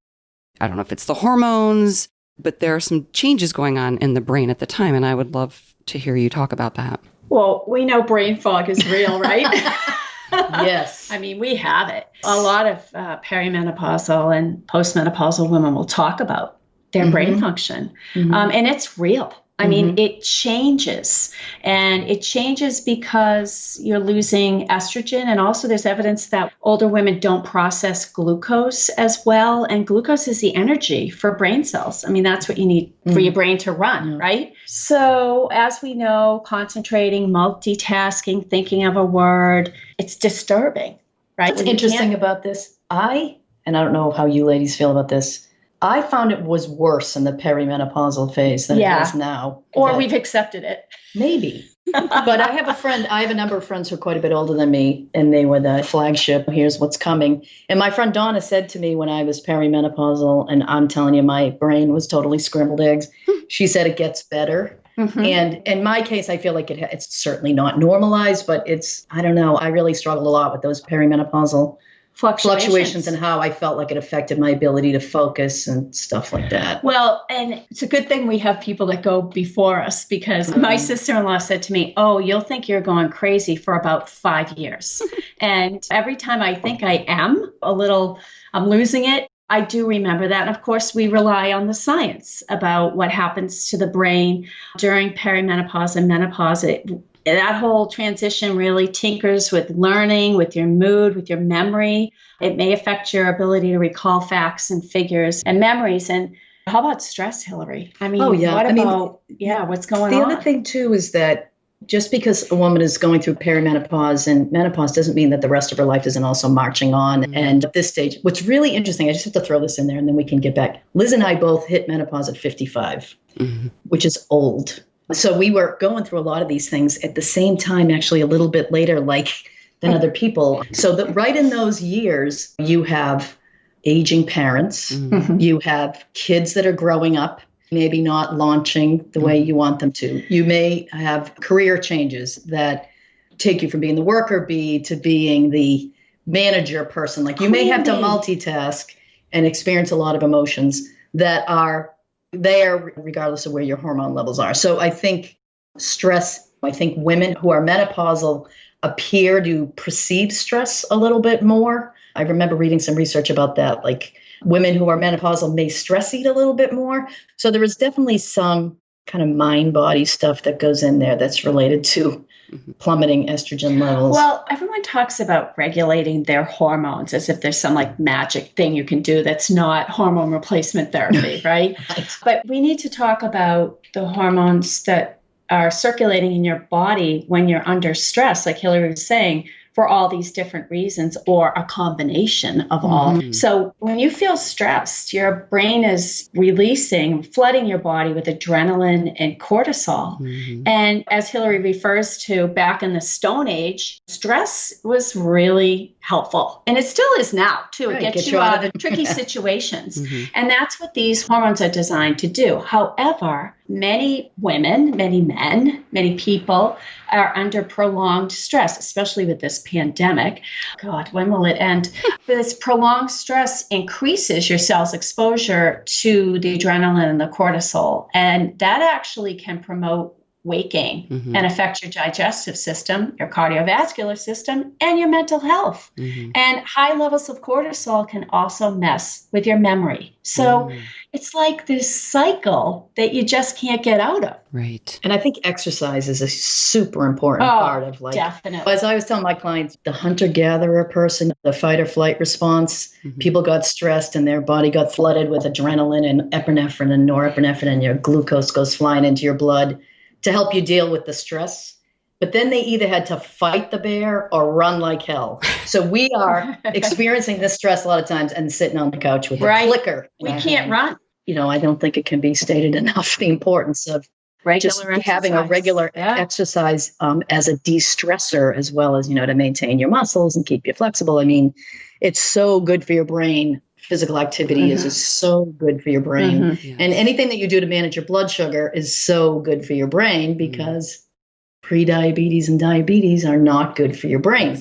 I don't know if it's the hormones, but there are some changes going on in the brain at the time. And I would love to hear you talk about that. Well, we know brain fog is real, right? Yes. I mean, we have it. A lot of perimenopausal and postmenopausal women will talk about their brain function. Mm-hmm. And it's real. I mean, it changes, and it changes because you're losing estrogen. And also there's evidence that older women don't process glucose as well. And glucose is the energy for brain cells. I mean, that's what you need for your brain to run, right? So as we know, concentrating, multitasking, thinking of a word, it's disturbing, right? What's interesting about this, and I don't know how you ladies feel about this, I found it was worse in the perimenopausal phase than it is now. Or we've accepted it. Maybe. But I have a number of friends who are quite a bit older than me, and they were the flagship, here's what's coming. And my friend Donna said to me when I was perimenopausal, and I'm telling you, my brain was totally scrambled eggs. She said it gets better. Mm-hmm. And in my case, I feel like it's certainly not normalized, but I don't know, I really struggled a lot with those perimenopausal fluctuations and how I felt like it affected my ability to focus and stuff like that. Well, and it's a good thing we have people that go before us, because my sister-in-law said to me, oh, you'll think you're going crazy for about 5 years. And every time I think I am I'm losing it, I do remember that. And of course, we rely on the science about what happens to the brain during perimenopause and menopause. That whole transition really tinkers with learning, with your mood, with your memory. It may affect your ability to recall facts and figures and memories. And how about stress, Hillary? I mean, what's going on? The other thing, too, is that just because a woman is going through perimenopause and menopause doesn't mean that the rest of her life isn't also marching on. Mm-hmm. And at this stage, what's really interesting, I just have to throw this in there and then we can get back. Liz and I both hit menopause at 55, which is old. So we were going through a lot of these things at the same time, actually a little bit later, than other people. So that right in those years, you have aging parents, you have kids that are growing up, maybe not launching the way you want them to. You may have career changes that take you from being the worker bee to being the manager person. You may have to multitask and experience a lot of emotions that are there regardless of where your hormone levels are. So I think women who are menopausal appear to perceive stress a little bit more. I remember reading some research about that, women who are menopausal may stress eat a little bit more. So there is definitely some kind of mind-body stuff that goes in there that's related to plummeting estrogen levels. Well, everyone talks about regulating their hormones as if there's some magic thing you can do that's not hormone replacement therapy, right? But we need to talk about the hormones that are circulating in your body when you're under stress, like Hillary was saying, for all these different reasons or a combination of all. So when you feel stressed, your brain is flooding your body with adrenaline and cortisol. And as Hillary refers to back in the Stone Age, stress was really helpful. And it still is now, too. It gets you out of tricky situations. And that's what these hormones are designed to do. However, many women, many men, many people are under prolonged stress, especially with this pandemic. God, when will it end? This prolonged stress increases your cell's exposure to the adrenaline and the cortisol, and that actually can promote weight gain and affect your digestive system, your cardiovascular system, and your mental health. And high levels of cortisol can also mess with your memory. So it's like this cycle that you just can't get out of. Right. And I think exercise is a super important part of definitely. As I was telling my clients, the hunter-gatherer person, the fight or flight response, people got stressed and their body got flooded with adrenaline and epinephrine and norepinephrine, and your glucose goes flying into your blood to help you deal with the stress. But then they either had to fight the bear or run like hell. So we are experiencing this stress a lot of times and sitting on the couch with a clicker. We can't run. I don't think it can be stated enough, the importance of regular having a regular exercise as a de-stressor, as well as, to maintain your muscles and keep you flexible. I mean, it's so good for your brain. Physical activity is so good for your brain. Yes. And anything that you do to manage your blood sugar is so good for your brain, because pre-diabetes and diabetes are not good for your brain.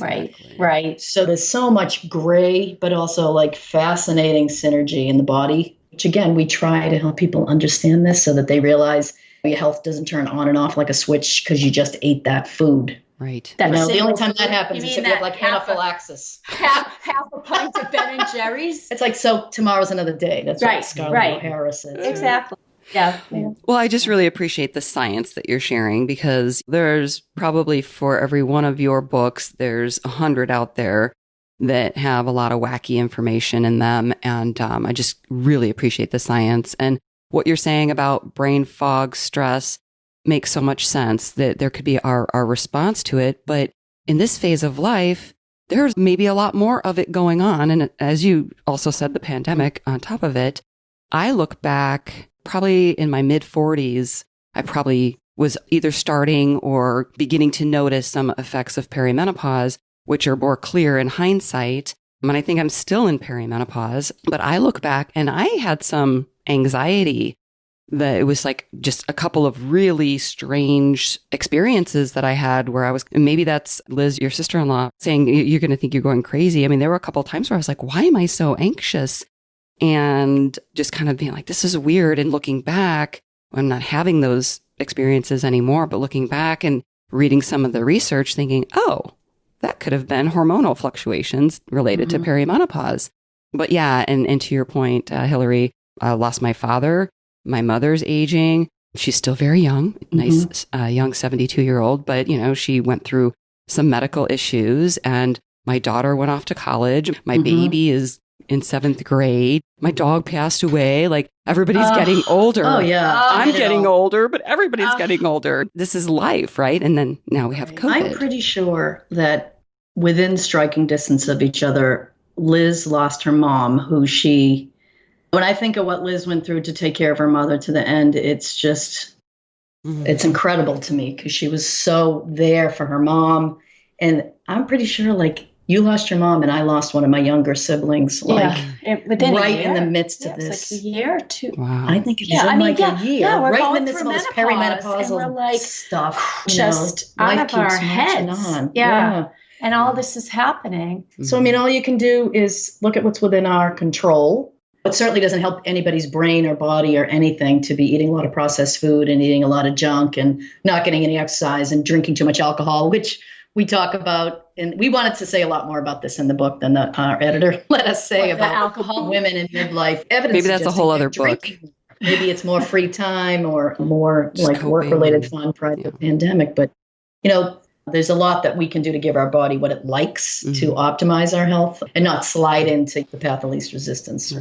Right. So there's so much gray, but also like fascinating synergy in the body, which again, we try to help people understand this so that they realize your health doesn't turn on and off like a switch because you just ate that food. Right. The only time that happens is if you have like anaphylaxis. Half a pint of Ben and Jerry's. It's like, so tomorrow's another day. That's what Scarlett O'Hara says. Exactly. Yeah. Well, I just really appreciate the science that you're sharing, because there's probably, for every one of your books, there's 100 out there that have a lot of wacky information in them. And I just really appreciate the science. And what you're saying about brain fog, stress, makes so much sense, that there could be our response to it. But in this phase of life, there's maybe a lot more of it going on. And as you also said, the pandemic on top of it, I look back probably in my mid 40s, I probably was either starting or beginning to notice some effects of perimenopause, which are more clear in hindsight. And I think I'm still in perimenopause, but I look back and I had some anxiety. That it was like just a couple of really strange experiences that I had where I was, and maybe that's Liz, your sister-in-law, saying you're going to think you're going crazy. I mean, there were a couple of times where I was like, why am I so anxious? And just kind of being like, this is weird. And looking back, I'm not having those experiences anymore, but looking back and reading some of the research thinking, oh, that could have been hormonal fluctuations related to perimenopause. But yeah, and to your point, Hillary, I lost my father. My mother's aging. She's still very young, nice, young 72-year-old, but, she went through some medical issues, and my daughter went off to college. My baby is in 7th grade. My dog passed away. Like, everybody's getting older. Oh, yeah. I'm getting older, but everybody's getting older. This is life, right? And then now we have COVID. I'm pretty sure that within striking distance of each other, Liz lost her mom, when I think of what Liz went through to take care of her mother to the end, it's just, it's incredible to me, because she was so there for her mom. And I'm pretty sure, like, you lost your mom and I lost one of my younger siblings, within right in the midst of this. this. Like a year or two. Wow. I think it was a year. Yeah, we're right going in the midst of all this perimenopausal stuff. Just out of our heads. Yeah. And all this is happening. So, I mean, all you can do is look at what's within our control. It certainly doesn't help anybody's brain or body or anything to be eating a lot of processed food and eating a lot of junk and not getting any exercise and drinking too much alcohol, which we talk about. And we wanted to say a lot more about this in the book than our editor let us say about alcohol, women in midlife. Evidence maybe that's a whole other book. Maybe it's more free time or more just like work-related fun prior to the pandemic. But, there's a lot that we can do to give our body what it likes to optimize our health and not slide into the path of least resistance.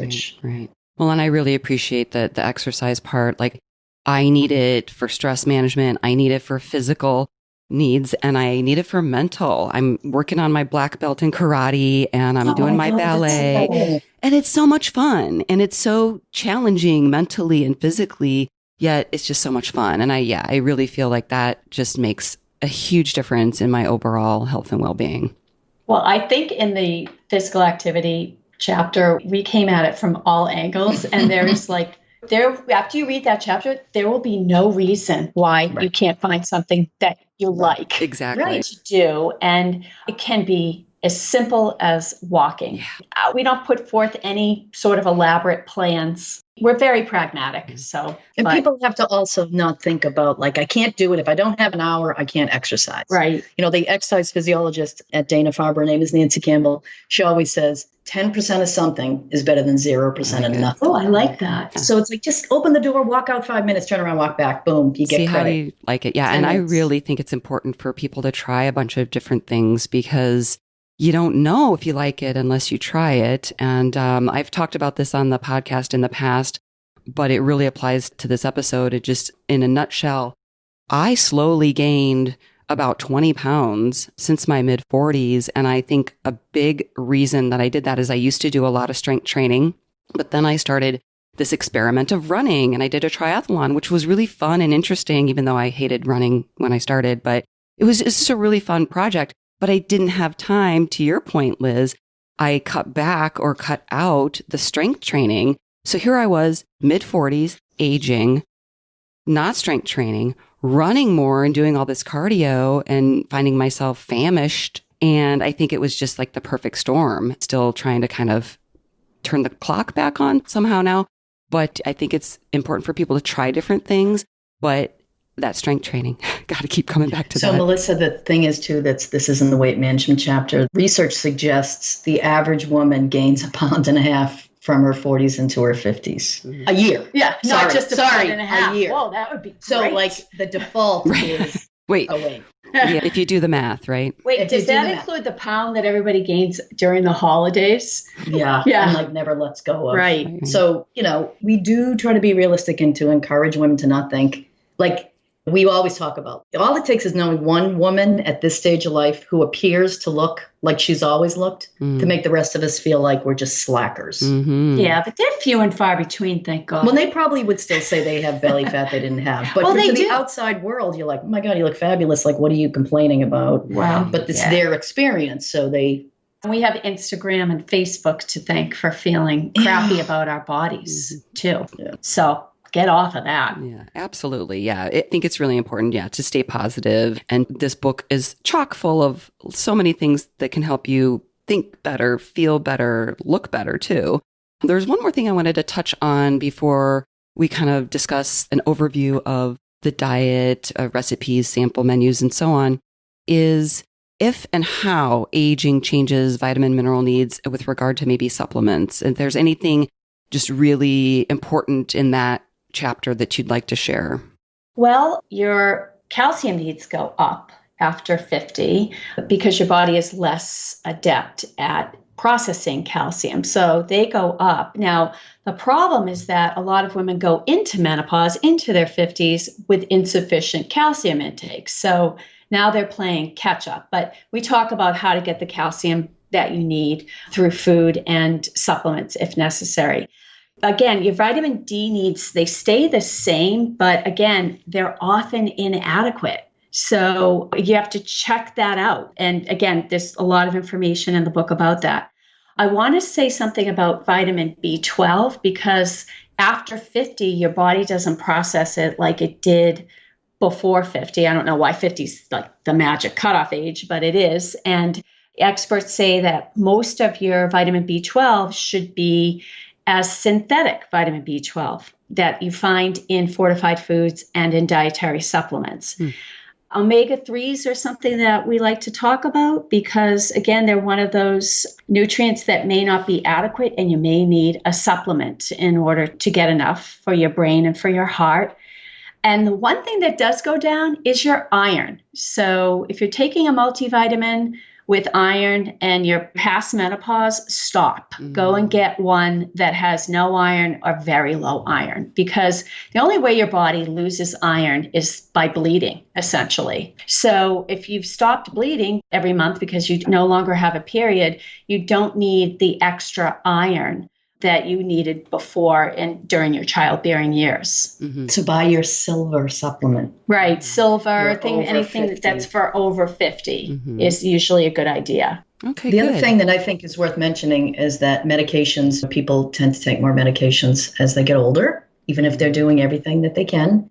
Right. Well, and I really appreciate the exercise part. Like, I need it for stress management. I need it for physical needs, and I need it for mental. I'm working on my black belt in karate, and I'm doing my ballet, and it's so much fun, and it's so challenging mentally and physically, yet it's just so much fun. And I really feel like that just makes a huge difference in my overall health and well-being. Well, I think in the physical activity chapter, we came at it from all angles, and there's like After you read that chapter, there will be no reason why you can't find something that you like Exactly. to do. And it can be as simple as walking. Yeah. We don't put forth any sort of elaborate plans. We're very pragmatic. And people have to also not think about, like, I can't do it. If I don't have an hour, I can't exercise. Right. You know, the exercise physiologist at Dana-Farber, her name is Nancy Campbell. She always says 10% of something is better than 0% of nothing. Oh, I like that. So it's like, just open the door, walk out 5 minutes, turn around, walk back, boom, you get See credit. how you like it. Yeah. And I really think it's important for people to try a bunch of different things because you don't know if you like it unless you try it. And I've talked about this on the podcast in the past, but it really applies to this episode. It just, in a nutshell, I slowly gained about 20 pounds since my mid 40s. And I think a big reason that I did that is I used to do a lot of strength training, but then I started this experiment of running and I did a triathlon, which was really fun and interesting, even though I hated running when I started, but it was just a really fun project. But I didn't have time, to your point, Liz. I cut back or cut out the strength training. So here I was, mid 40s, aging, not strength training, running more and doing all this cardio and finding myself famished. And I think it was just like the perfect storm, still trying to kind of turn the clock back on somehow now. But I think it's important for people to try different things. But that strength training, got to keep coming back to that. So Melissa, the thing is too, this is in the weight management chapter. Research suggests the average woman gains 1.5 pounds from her 40s into her 50s a year. Yeah, not just a pound and a half. A year. Whoa, that would be great. So like the default is wait. Yeah, if you do the math, right? Wait, does that include the pound that everybody gains during the holidays? Yeah. And like never lets go of. Right. So, you know, we do try to be realistic and to encourage women to not think like, we always talk about, all it takes is knowing one woman at this stage of life who appears to look like she's always looked to make the rest of us feel like we're just slackers. Mm-hmm. Yeah, but they're few and far between, thank God. Well, they probably would still say they have belly fat they didn't have. But to the outside world, you're like, oh my God, you look fabulous. Like, what are you complaining about? Wow. But it's their experience. So we have Instagram and Facebook to thank for feeling crappy about our bodies too. Yeah. So get off of that. Yeah, absolutely. Yeah. I think it's really important, to stay positive. And this book is chock full of so many things that can help you think better, feel better, look better too. There's one more thing I wanted to touch on before we kind of discuss an overview of the diet, recipes, sample menus, and so on, is if and how aging changes vitamin mineral needs with regard to maybe supplements. And if there's anything just really important in that chapter that you'd like to share? Well, your calcium needs go up after 50 because your body is less adept at processing calcium. So they go up. Now, the problem is that a lot of women go into menopause, into their 50s with insufficient calcium intake. So now they're playing catch up. But we talk about how to get the calcium that you need through food and supplements if necessary. Again, your vitamin D needs, they stay the same, but again, they're often inadequate. So you have to check that out. And again, there's a lot of information in the book about that. I want to say something about vitamin B12 because after 50, your body doesn't process it like it did before 50. I don't know why 50 is like the magic cutoff age, but it is. And experts say that most of your vitamin B12 should be as synthetic vitamin B12 that you find in fortified foods and in dietary supplements. Omega-3s are something that we like to talk about because, again, they're one of those nutrients that may not be adequate and you may need a supplement in order to get enough for your brain and for your heart. And the one thing that does go down is your iron. So if you're taking a multivitamin with iron and you're past menopause, stop. Go and get one that has no iron or very low iron because the only way your body loses iron is by bleeding, essentially. So if you've stopped bleeding every month because you no longer have a period, you don't need the extra iron that you needed before and during your childbearing years. To buy your silver supplement. Right. Silver, anything that's for over 50 is usually a good idea. Okay, The other thing that I think is worth mentioning is that medications, people tend to take more medications as they get older. even if they're doing everything that they can.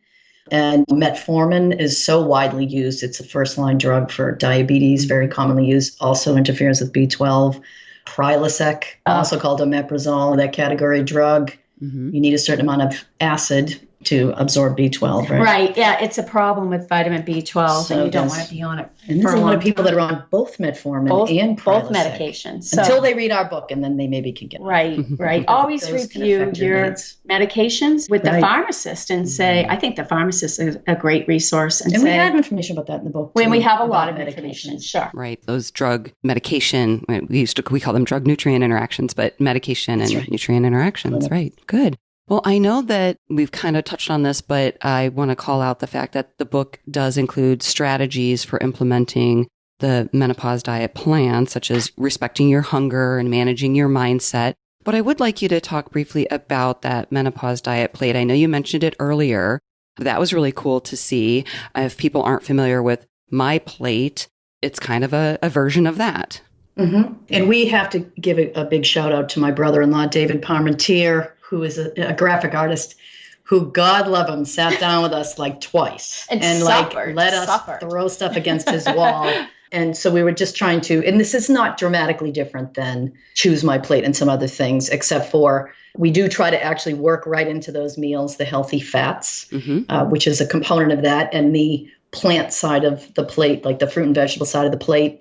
And metformin is so widely used. It's a first-line drug for diabetes, very commonly used, also interferes with B12. Prilosec, also called omeprazole, that category drug. You need a certain amount of acid to absorb B12, right? Right. Yeah, it's a problem with vitamin B12, So and you don't want to be on it. And there's a lot of people that are on both metformin and Prilosec. Both medications. So, until they read our book, and then they maybe can get Right. Always Those can review affect your needs. medications with the Right. pharmacist and say, I think the pharmacist is a great resource. And And say, we have information about that in the book, when too, we have a lot about of information, sure. Right. Those drug medication, we call them drug nutrient interactions, but medication and nutrient interactions. Right. Good. Well, I know that we've kind of touched on this, but I want to call out the fact that the book does include strategies for implementing the menopause diet plan, such as respecting your hunger and managing your mindset. But I would like you to talk briefly about that menopause diet plate. I know you mentioned it earlier. That was really cool to see. If people aren't familiar with my plate, it's kind of a version of that. And we have to give a big shout out to my brother-in-law, David Parmentier, who is a graphic artist who, God love him, sat down with us like twice and suffered, let us throw stuff against his wall. And so we were just trying to, and this is not dramatically different than Choose My Plate and some other things, except for we do try to actually work right into those meals, the healthy fats, which is a component of that, and the plant side of the plate, like the fruit and vegetable side of the plate.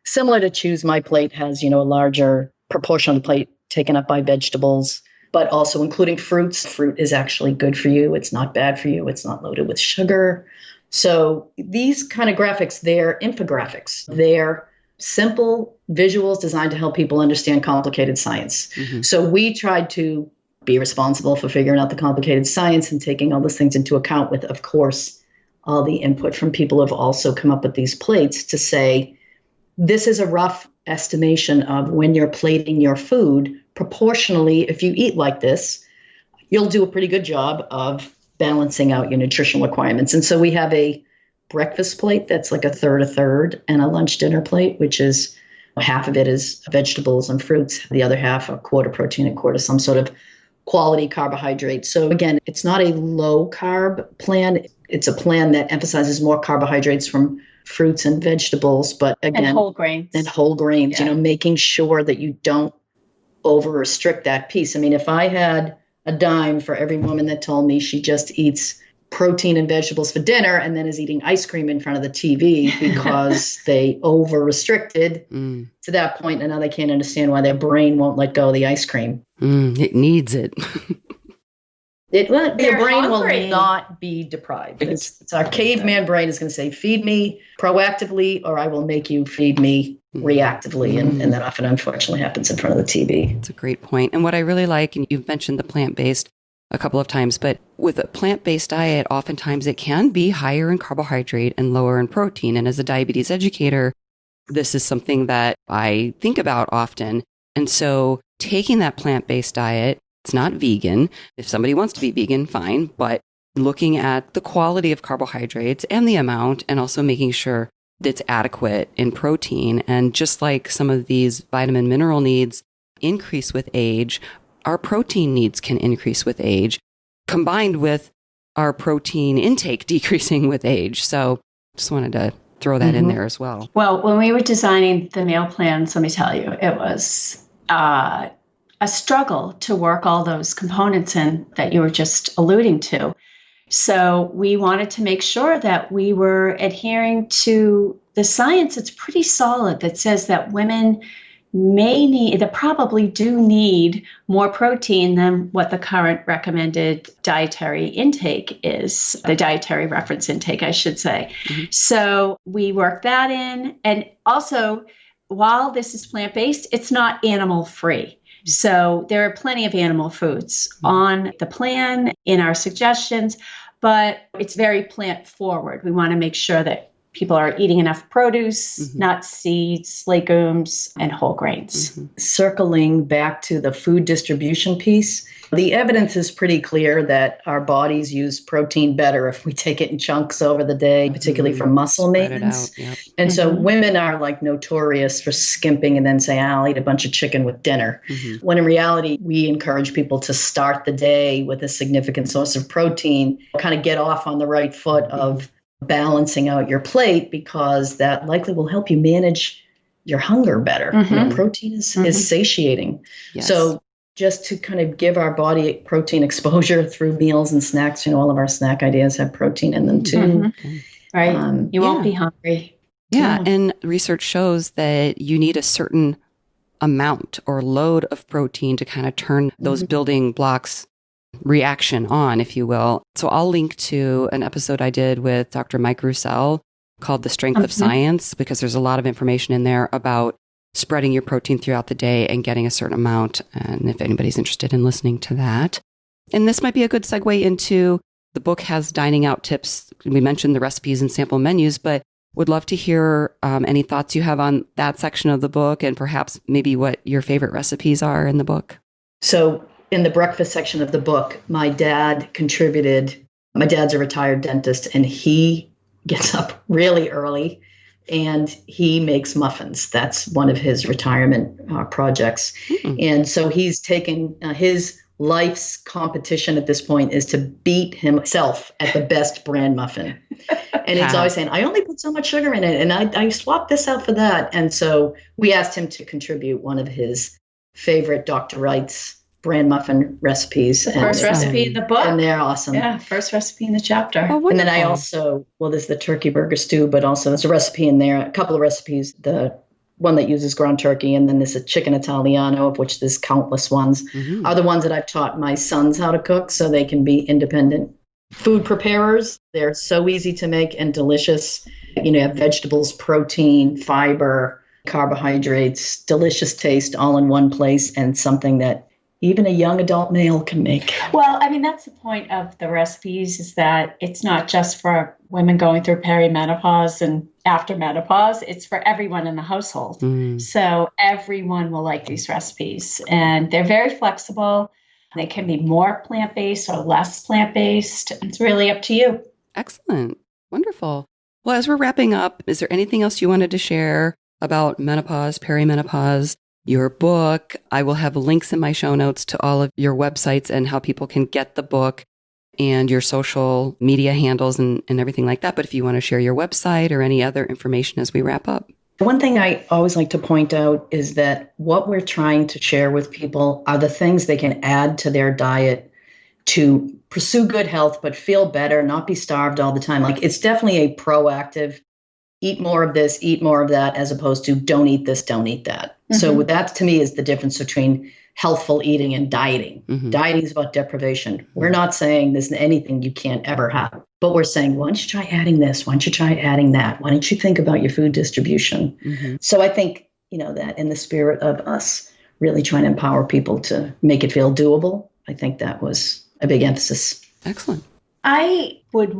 Similar to Choose My Plate has, a larger proportion of the plate taken up by vegetables, but also including fruits. Fruit is actually good for you. It's not bad for you. It's not loaded with sugar. So these kind of graphics, they're infographics. They're simple visuals designed to help people understand complicated science. So we tried to be responsible for figuring out the complicated science and taking all those things into account with, of course, all the input from people who have also come up with these plates to say, this is a rough estimation of when you're plating your food. Proportionally, if you eat like this, you'll do a pretty good job of balancing out your nutritional requirements. And so we have a breakfast plate that's like a third, and a lunch dinner plate, which is half of it is vegetables and fruits. The other half, a quarter protein, a quarter some sort of quality carbohydrate. So again, it's not a low carb plan. It's a plan that emphasizes more carbohydrates from fruits and vegetables, but again, and whole grains, making sure that you don't over restrict that piece. I mean, if I had a dime for every woman that told me she just eats protein and vegetables for dinner and then is eating ice cream in front of the TV because they over restricted to that point, and now they can't understand why their brain won't let go of the ice cream. It needs it. Your brain will not be deprived. It's our caveman brain is going to say, feed me proactively, or I will make you feed me reactively. And that often, unfortunately, happens in front of the TV. That's a great point. And what I really like, and you've mentioned the plant-based a couple of times, but with a plant-based diet, oftentimes it can be higher in carbohydrate and lower in protein. And as a diabetes educator, this is something that I think about often. And so taking that plant-based diet, it's not vegan. If somebody wants to be vegan, fine. But looking at the quality of carbohydrates and the amount, and also making sure that it's adequate in protein. And just like some of these vitamin mineral needs increase with age, our protein needs can increase with age, combined with our protein intake decreasing with age. So just wanted to throw that in there as well. Well, when we were designing the meal plans, let me tell you, it was a struggle to work all those components in that you were just alluding to. So we wanted to make sure that we were adhering to the science. It's pretty solid that says that women probably do need more protein than what the current recommended dietary intake is, the dietary reference intake, I should say. So we work that in. And also, while this is plant-based, it's not animal-free. So there are plenty of animal foods on the plan in our suggestions, but it's very plant forward. We want to make sure that people are eating enough produce, nuts, seeds, legumes, and whole grains. Circling back to the food distribution piece, the evidence is pretty clear that our bodies use protein better if we take it in chunks over the day, particularly for muscle maintenance. And so women are like notorious for skimping and then say, I'll eat a bunch of chicken with dinner. When in reality, we encourage people to start the day with a significant source of protein, kind of get off on the right foot of balancing out your plate, because that likely will help you manage your hunger better. You know, protein is satiating. Yes. So just to kind of give our body protein exposure through meals and snacks, you know, all of our snack ideas have protein in them too. Right. You won't be hungry. Yeah. And research shows that you need a certain amount or load of protein to kind of turn those building blocks reaction on, if you will. So I'll link to an episode I did with Dr. Mike Roussel called The Strength of Science, because there's a lot of information in there about spreading your protein throughout the day and getting a certain amount. And if anybody's interested in listening to that. And this might be a good segue into the book has dining out tips. We mentioned the recipes and sample menus, but would love to hear any thoughts you have on that section of the book, and perhaps maybe what your favorite recipes are in the book. So in the breakfast section of the book, my dad contributed. My dad's a retired dentist, and he gets up really early and he makes muffins. That's one of his retirement projects. And so he's taken his life's competition at this point is to beat himself at the best bran muffin. And he's always saying, I only put so much sugar in it, and I swapped this out for that. And so we asked him to contribute one of his favorite Dr. Wright's bran muffin recipes. First recipe in the book. And they're awesome. Yeah, first recipe in the chapter. Oh, and then I also, there's the turkey burger stew, but also there's a recipe in there, a couple of recipes, the one that uses ground turkey, and then there's a chicken Italiano, of which there's countless ones, are the ones that I've taught my sons how to cook so they can be independent food preparers. They're so easy to make and delicious. You have vegetables, protein, fiber, carbohydrates, delicious taste all in one place, and something that even a young adult male can make. Well, I mean, that's the point of the recipes, is that it's not just for women going through perimenopause and after menopause. It's for everyone in the household. So everyone will like these recipes. And they're very flexible. They can be more plant-based or less plant-based. It's really up to you. Excellent. Wonderful. Well, as we're wrapping up, is there anything else you wanted to share about menopause, perimenopause, your book? I will have links in my show notes to all of your websites and how people can get the book and your social media handles and everything like that. But if you want to share your website or any other information as we wrap up. One thing I always like to point out is that what we're trying to share with people are the things they can add to their diet to pursue good health, but feel better, not be starved all the time. Like, it's definitely a proactive, eat more of this, eat more of that, as opposed to don't eat this, don't eat that. So that to me is the difference between healthful eating and dieting. Dieting is about deprivation. We're not saying there's anything you can't ever have, but we're saying, why don't you try adding this? Why don't you try adding that? Why don't you think about your food distribution? So I think, that in the spirit of us really trying to empower people to make it feel doable, I think that was a big emphasis. Excellent. I would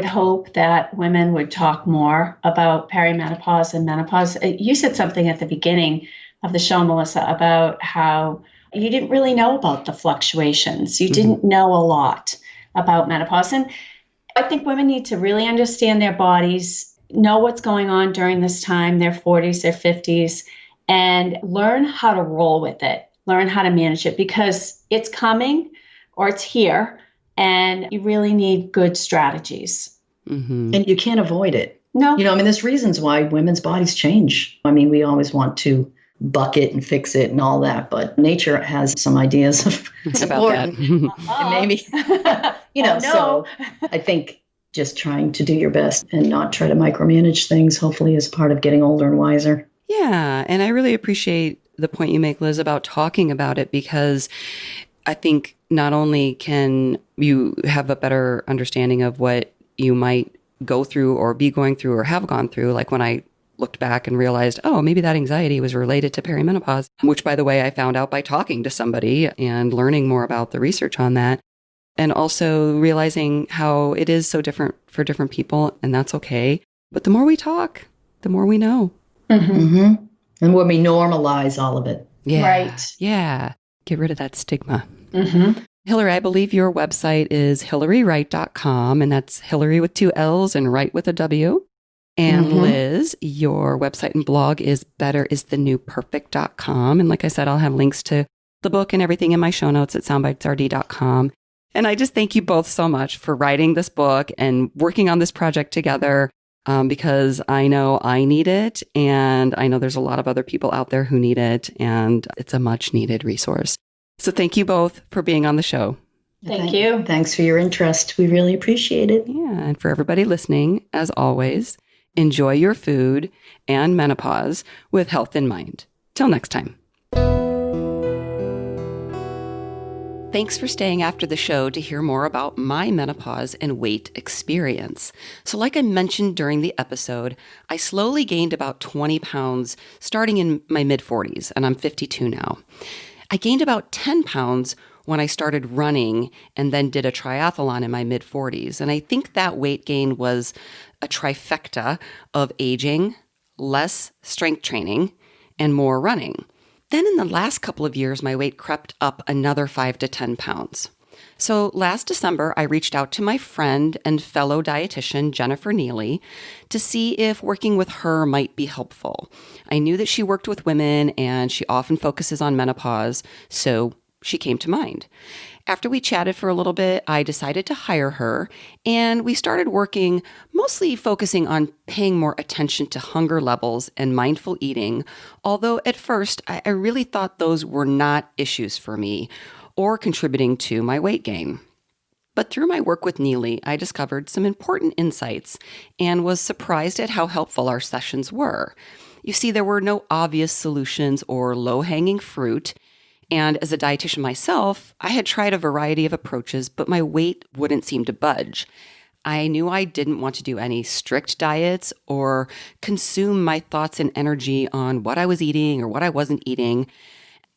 hope that women would talk more about perimenopause and menopause. You said something at the beginning of the show, Melissa, about how you didn't really know about the fluctuations. You didn't know a lot about menopause. And I think women need to really understand their bodies, know what's going on during this time, their 40s, their 50s, and learn how to roll with it, learn how to manage it, because it's coming or it's here. And you really need good strategies. And you can't avoid it. No. There's reasons why women's bodies change. We always want to buck it and fix it and all that, but nature has some ideas of about that. And maybe, so I think just trying to do your best and not try to micromanage things, hopefully, is part of getting older and wiser. Yeah. And I really appreciate the point you make, Liz, about talking about it, because I think not only can you have a better understanding of what you might go through or be going through or have gone through, like when I looked back and realized, oh, maybe that anxiety was related to perimenopause, which, by the way, I found out by talking to somebody and learning more about the research on that. And also realizing how it is so different for different people, and that's okay. But the more we talk, the more we know. Mm-hmm. And when we normalize all of it. Yeah. Right. Yeah. Get rid of that stigma. Mm-hmm. Hillary, I believe your website is HillaryWright.com, and that's Hillary with 2 L's and Wright with a W. And Liz, your website and blog is betteristhenewperfect.com. And like I said, I'll have links to the book and everything in my show notes at soundbitesrd.com. And I just thank you both so much for writing this book and working on this project together, because I know I need it, and I know there's a lot of other people out there who need it, and it's a much needed resource. So thank you both for being on the show. Thank you. Thanks for your interest. We really appreciate it. Yeah. And for everybody listening, as always, enjoy your food and menopause with health in mind. Till next time. Thanks for staying after the show to hear more about my menopause and weight experience. So like I mentioned during the episode, I slowly gained about 20 pounds starting in my mid-40s, and I'm 52 now. I gained about 10 pounds when I started running and then did a triathlon in my mid-40s. And I think that weight gain was a trifecta of aging, less strength training, and more running. Then in the last couple of years, my weight crept up another 5 to 10 pounds. So last December, I reached out to my friend and fellow dietitian, Jennifer Neely, to see if working with her might be helpful. I knew that she worked with women and she often focuses on menopause, so she came to mind. After we chatted for a little bit, I decided to hire her, and we started working, mostly focusing on paying more attention to hunger levels and mindful eating, although at first I really thought those were not issues for me or contributing to my weight gain. But through my work with Neely, I discovered some important insights and was surprised at how helpful our sessions were. You see, there were no obvious solutions or low-hanging fruit. And as a dietitian myself, I had tried a variety of approaches, but my weight wouldn't seem to budge. I knew I didn't want to do any strict diets or consume my thoughts and energy on what I was eating or what I wasn't eating.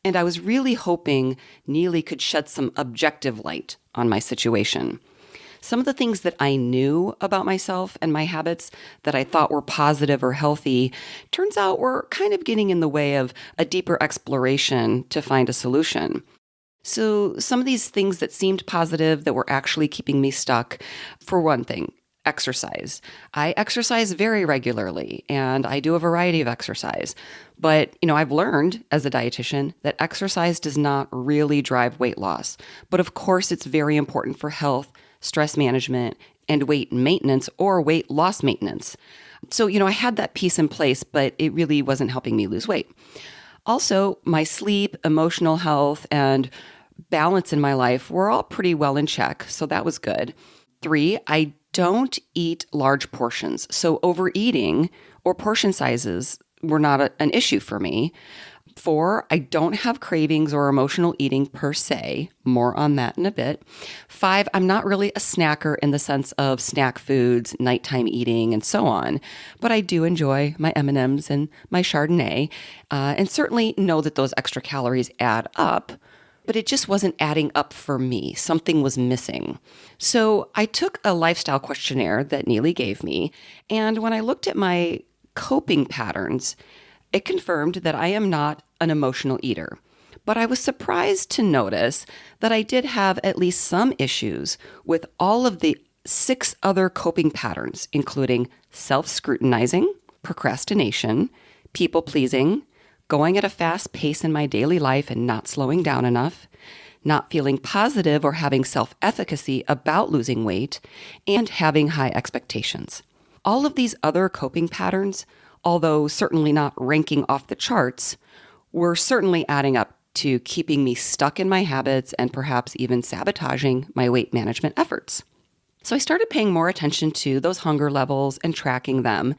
And I was really hoping Neely could shed some objective light on my situation. Some of the things that I knew about myself and my habits that I thought were positive or healthy, turns out were kind of getting in the way of a deeper exploration to find a solution. So some of these things that seemed positive that were actually keeping me stuck, for one thing, exercise. I exercise very regularly, and I do a variety of exercise. But, I've learned as a dietitian that exercise does not really drive weight loss. But of course, it's very important for health, stress management, and weight maintenance or weight loss maintenance. So, I had that piece in place, but it really wasn't helping me lose weight. Also, my sleep, emotional health, and balance in my life were all pretty well in check, so that was good. 3, I don't eat large portions, so overeating or portion sizes were not an issue for me. 4, I don't have cravings or emotional eating per se. More on that in a bit. 5, I'm not really a snacker in the sense of snack foods, nighttime eating, and so on. But I do enjoy my M&Ms and my Chardonnay, and certainly know that those extra calories add up. But it just wasn't adding up for me. Something was missing. So I took a lifestyle questionnaire that Neely gave me, and when I looked at my coping patterns, it confirmed that I am not an emotional eater. But I was surprised to notice that I did have at least some issues with all of the 6 other coping patterns, including self-scrutinizing, procrastination, people-pleasing, going at a fast pace in my daily life and not slowing down enough, not feeling positive or having self-efficacy about losing weight, and having high expectations. All of these other coping patterns, although certainly not ranking off the charts, were certainly adding up to keeping me stuck in my habits and perhaps even sabotaging my weight management efforts. So I started paying more attention to those hunger levels and tracking them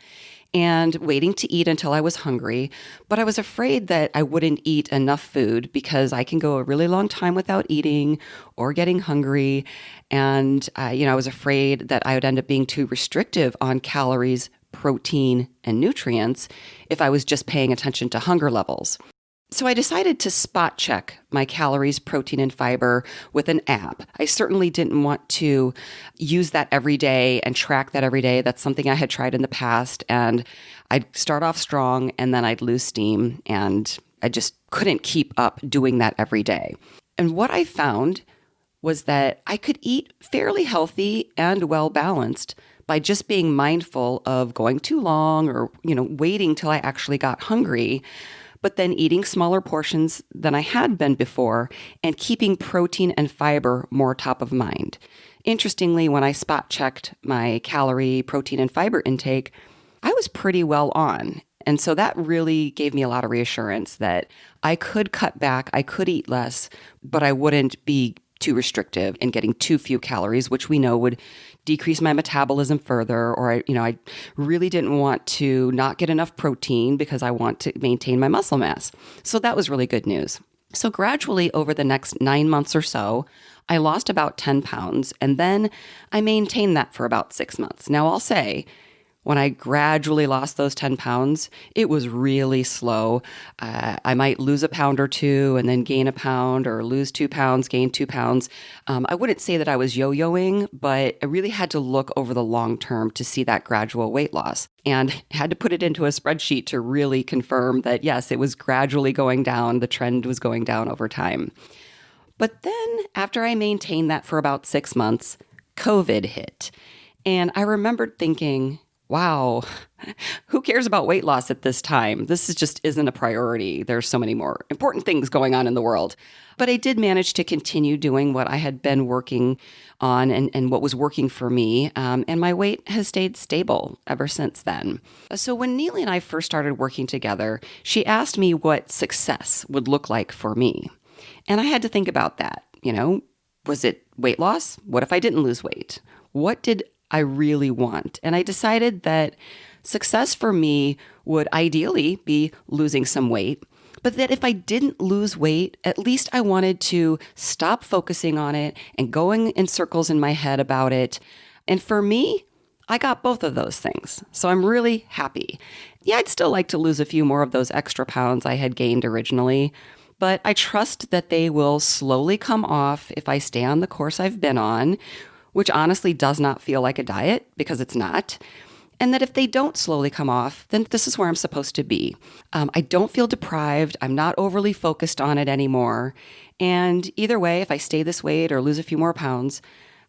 and waiting to eat until I was hungry. But I was afraid that I wouldn't eat enough food because I can go a really long time without eating or getting hungry. And, I was afraid that I would end up being too restrictive on calories, protein, and nutrients if I was just paying attention to hunger levels. So I decided to spot check my calories, protein, and fiber with an app. I certainly didn't want to use that every day and track that every day. That's something I had tried in the past, and I'd start off strong and then I'd lose steam, and I just couldn't keep up doing that every day. And what I found was that I could eat fairly healthy and well-balanced by just being mindful of going too long or, waiting till I actually got hungry, but then eating smaller portions than I had been before and keeping protein and fiber more top of mind. Interestingly, when I spot checked my calorie, protein, and fiber intake, I was pretty well on. And so that really gave me a lot of reassurance that I could cut back, I could eat less, but I wouldn't be too restrictive and getting too few calories, which we know would decrease my metabolism further. Or I really didn't want to not get enough protein because I want to maintain my muscle mass. So that was really good news. So gradually over the next 9 months or so, I lost about 10 pounds, and then I maintained that for about 6 months. Now I'll say, when I gradually lost those 10 pounds, it was really slow. I might lose a pound or two and then gain a pound, or lose 2 pounds, gain 2 pounds. I wouldn't say that I was yo-yoing, but I really had to look over the long term to see that gradual weight loss, and had to put it into a spreadsheet to really confirm that, yes, it was gradually going down. The trend was going down over time. But then after I maintained that for about 6 months, COVID hit. And I remembered thinking, wow, who cares about weight loss at this time? This just isn't a priority. There's so many more important things going on in the world. But I did manage to continue doing what I had been working on and what was working for me. And my weight has stayed stable ever since then. So when Neely and I first started working together, she asked me what success would look like for me. And I had to think about that. Was it weight loss? What if I didn't lose weight? What did I really want? And I decided that success for me would ideally be losing some weight, but that if I didn't lose weight, at least I wanted to stop focusing on it and going in circles in my head about it. And for me, I got both of those things. So I'm really happy. Yeah, I'd still like to lose a few more of those extra pounds I had gained originally, but I trust that they will slowly come off if I stay on the course I've been on, which honestly does not feel like a diet because it's not. And that if they don't slowly come off, then this is where I'm supposed to be. I don't feel deprived. I'm not overly focused on it anymore. And either way, if I stay this weight or lose a few more pounds,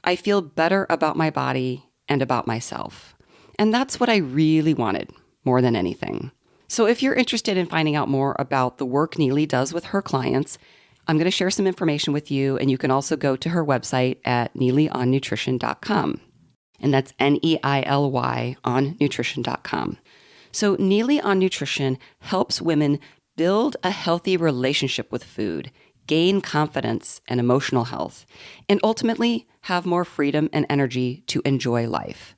I feel better about my body and about myself. And that's what I really wanted more than anything. So if you're interested in finding out more about the work Neely does with her clients, I'm going to share some information with you, and you can also go to her website at neelyonnutrition.com. And that's Neily on nutrition.com. So Neely on Nutrition helps women build a healthy relationship with food, gain confidence and emotional health, and ultimately have more freedom and energy to enjoy life.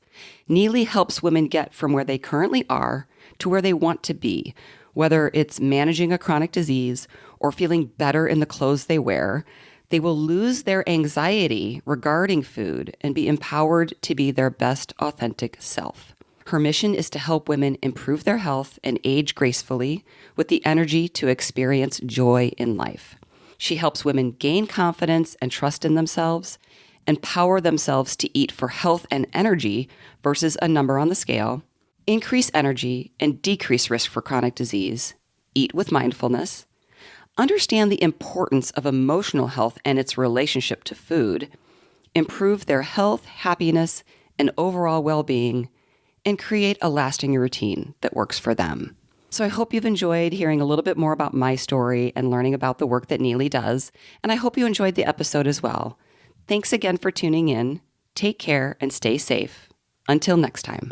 Neely helps women get from where they currently are to where they want to be, whether it's managing a chronic disease or feeling better in the clothes they wear. They will lose their anxiety regarding food and be empowered to be their best authentic self. Her mission is to help women improve their health and age gracefully with the energy to experience joy in life. She helps women gain confidence and trust in themselves, empower themselves to eat for health and energy versus a number on the scale, increase energy and decrease risk for chronic disease, eat with mindfulness, understand the importance of emotional health and its relationship to food, improve their health, happiness, and overall well-being, and create a lasting routine that works for them. So I hope you've enjoyed hearing a little bit more about my story and learning about the work that Neely does, and I hope you enjoyed the episode as well. Thanks again for tuning in. Take care and stay safe. Until next time.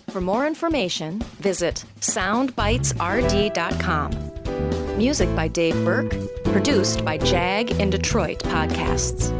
For more information, visit soundbitesrd.com. Music by Dave Burke, produced by Jag in Detroit Podcasts.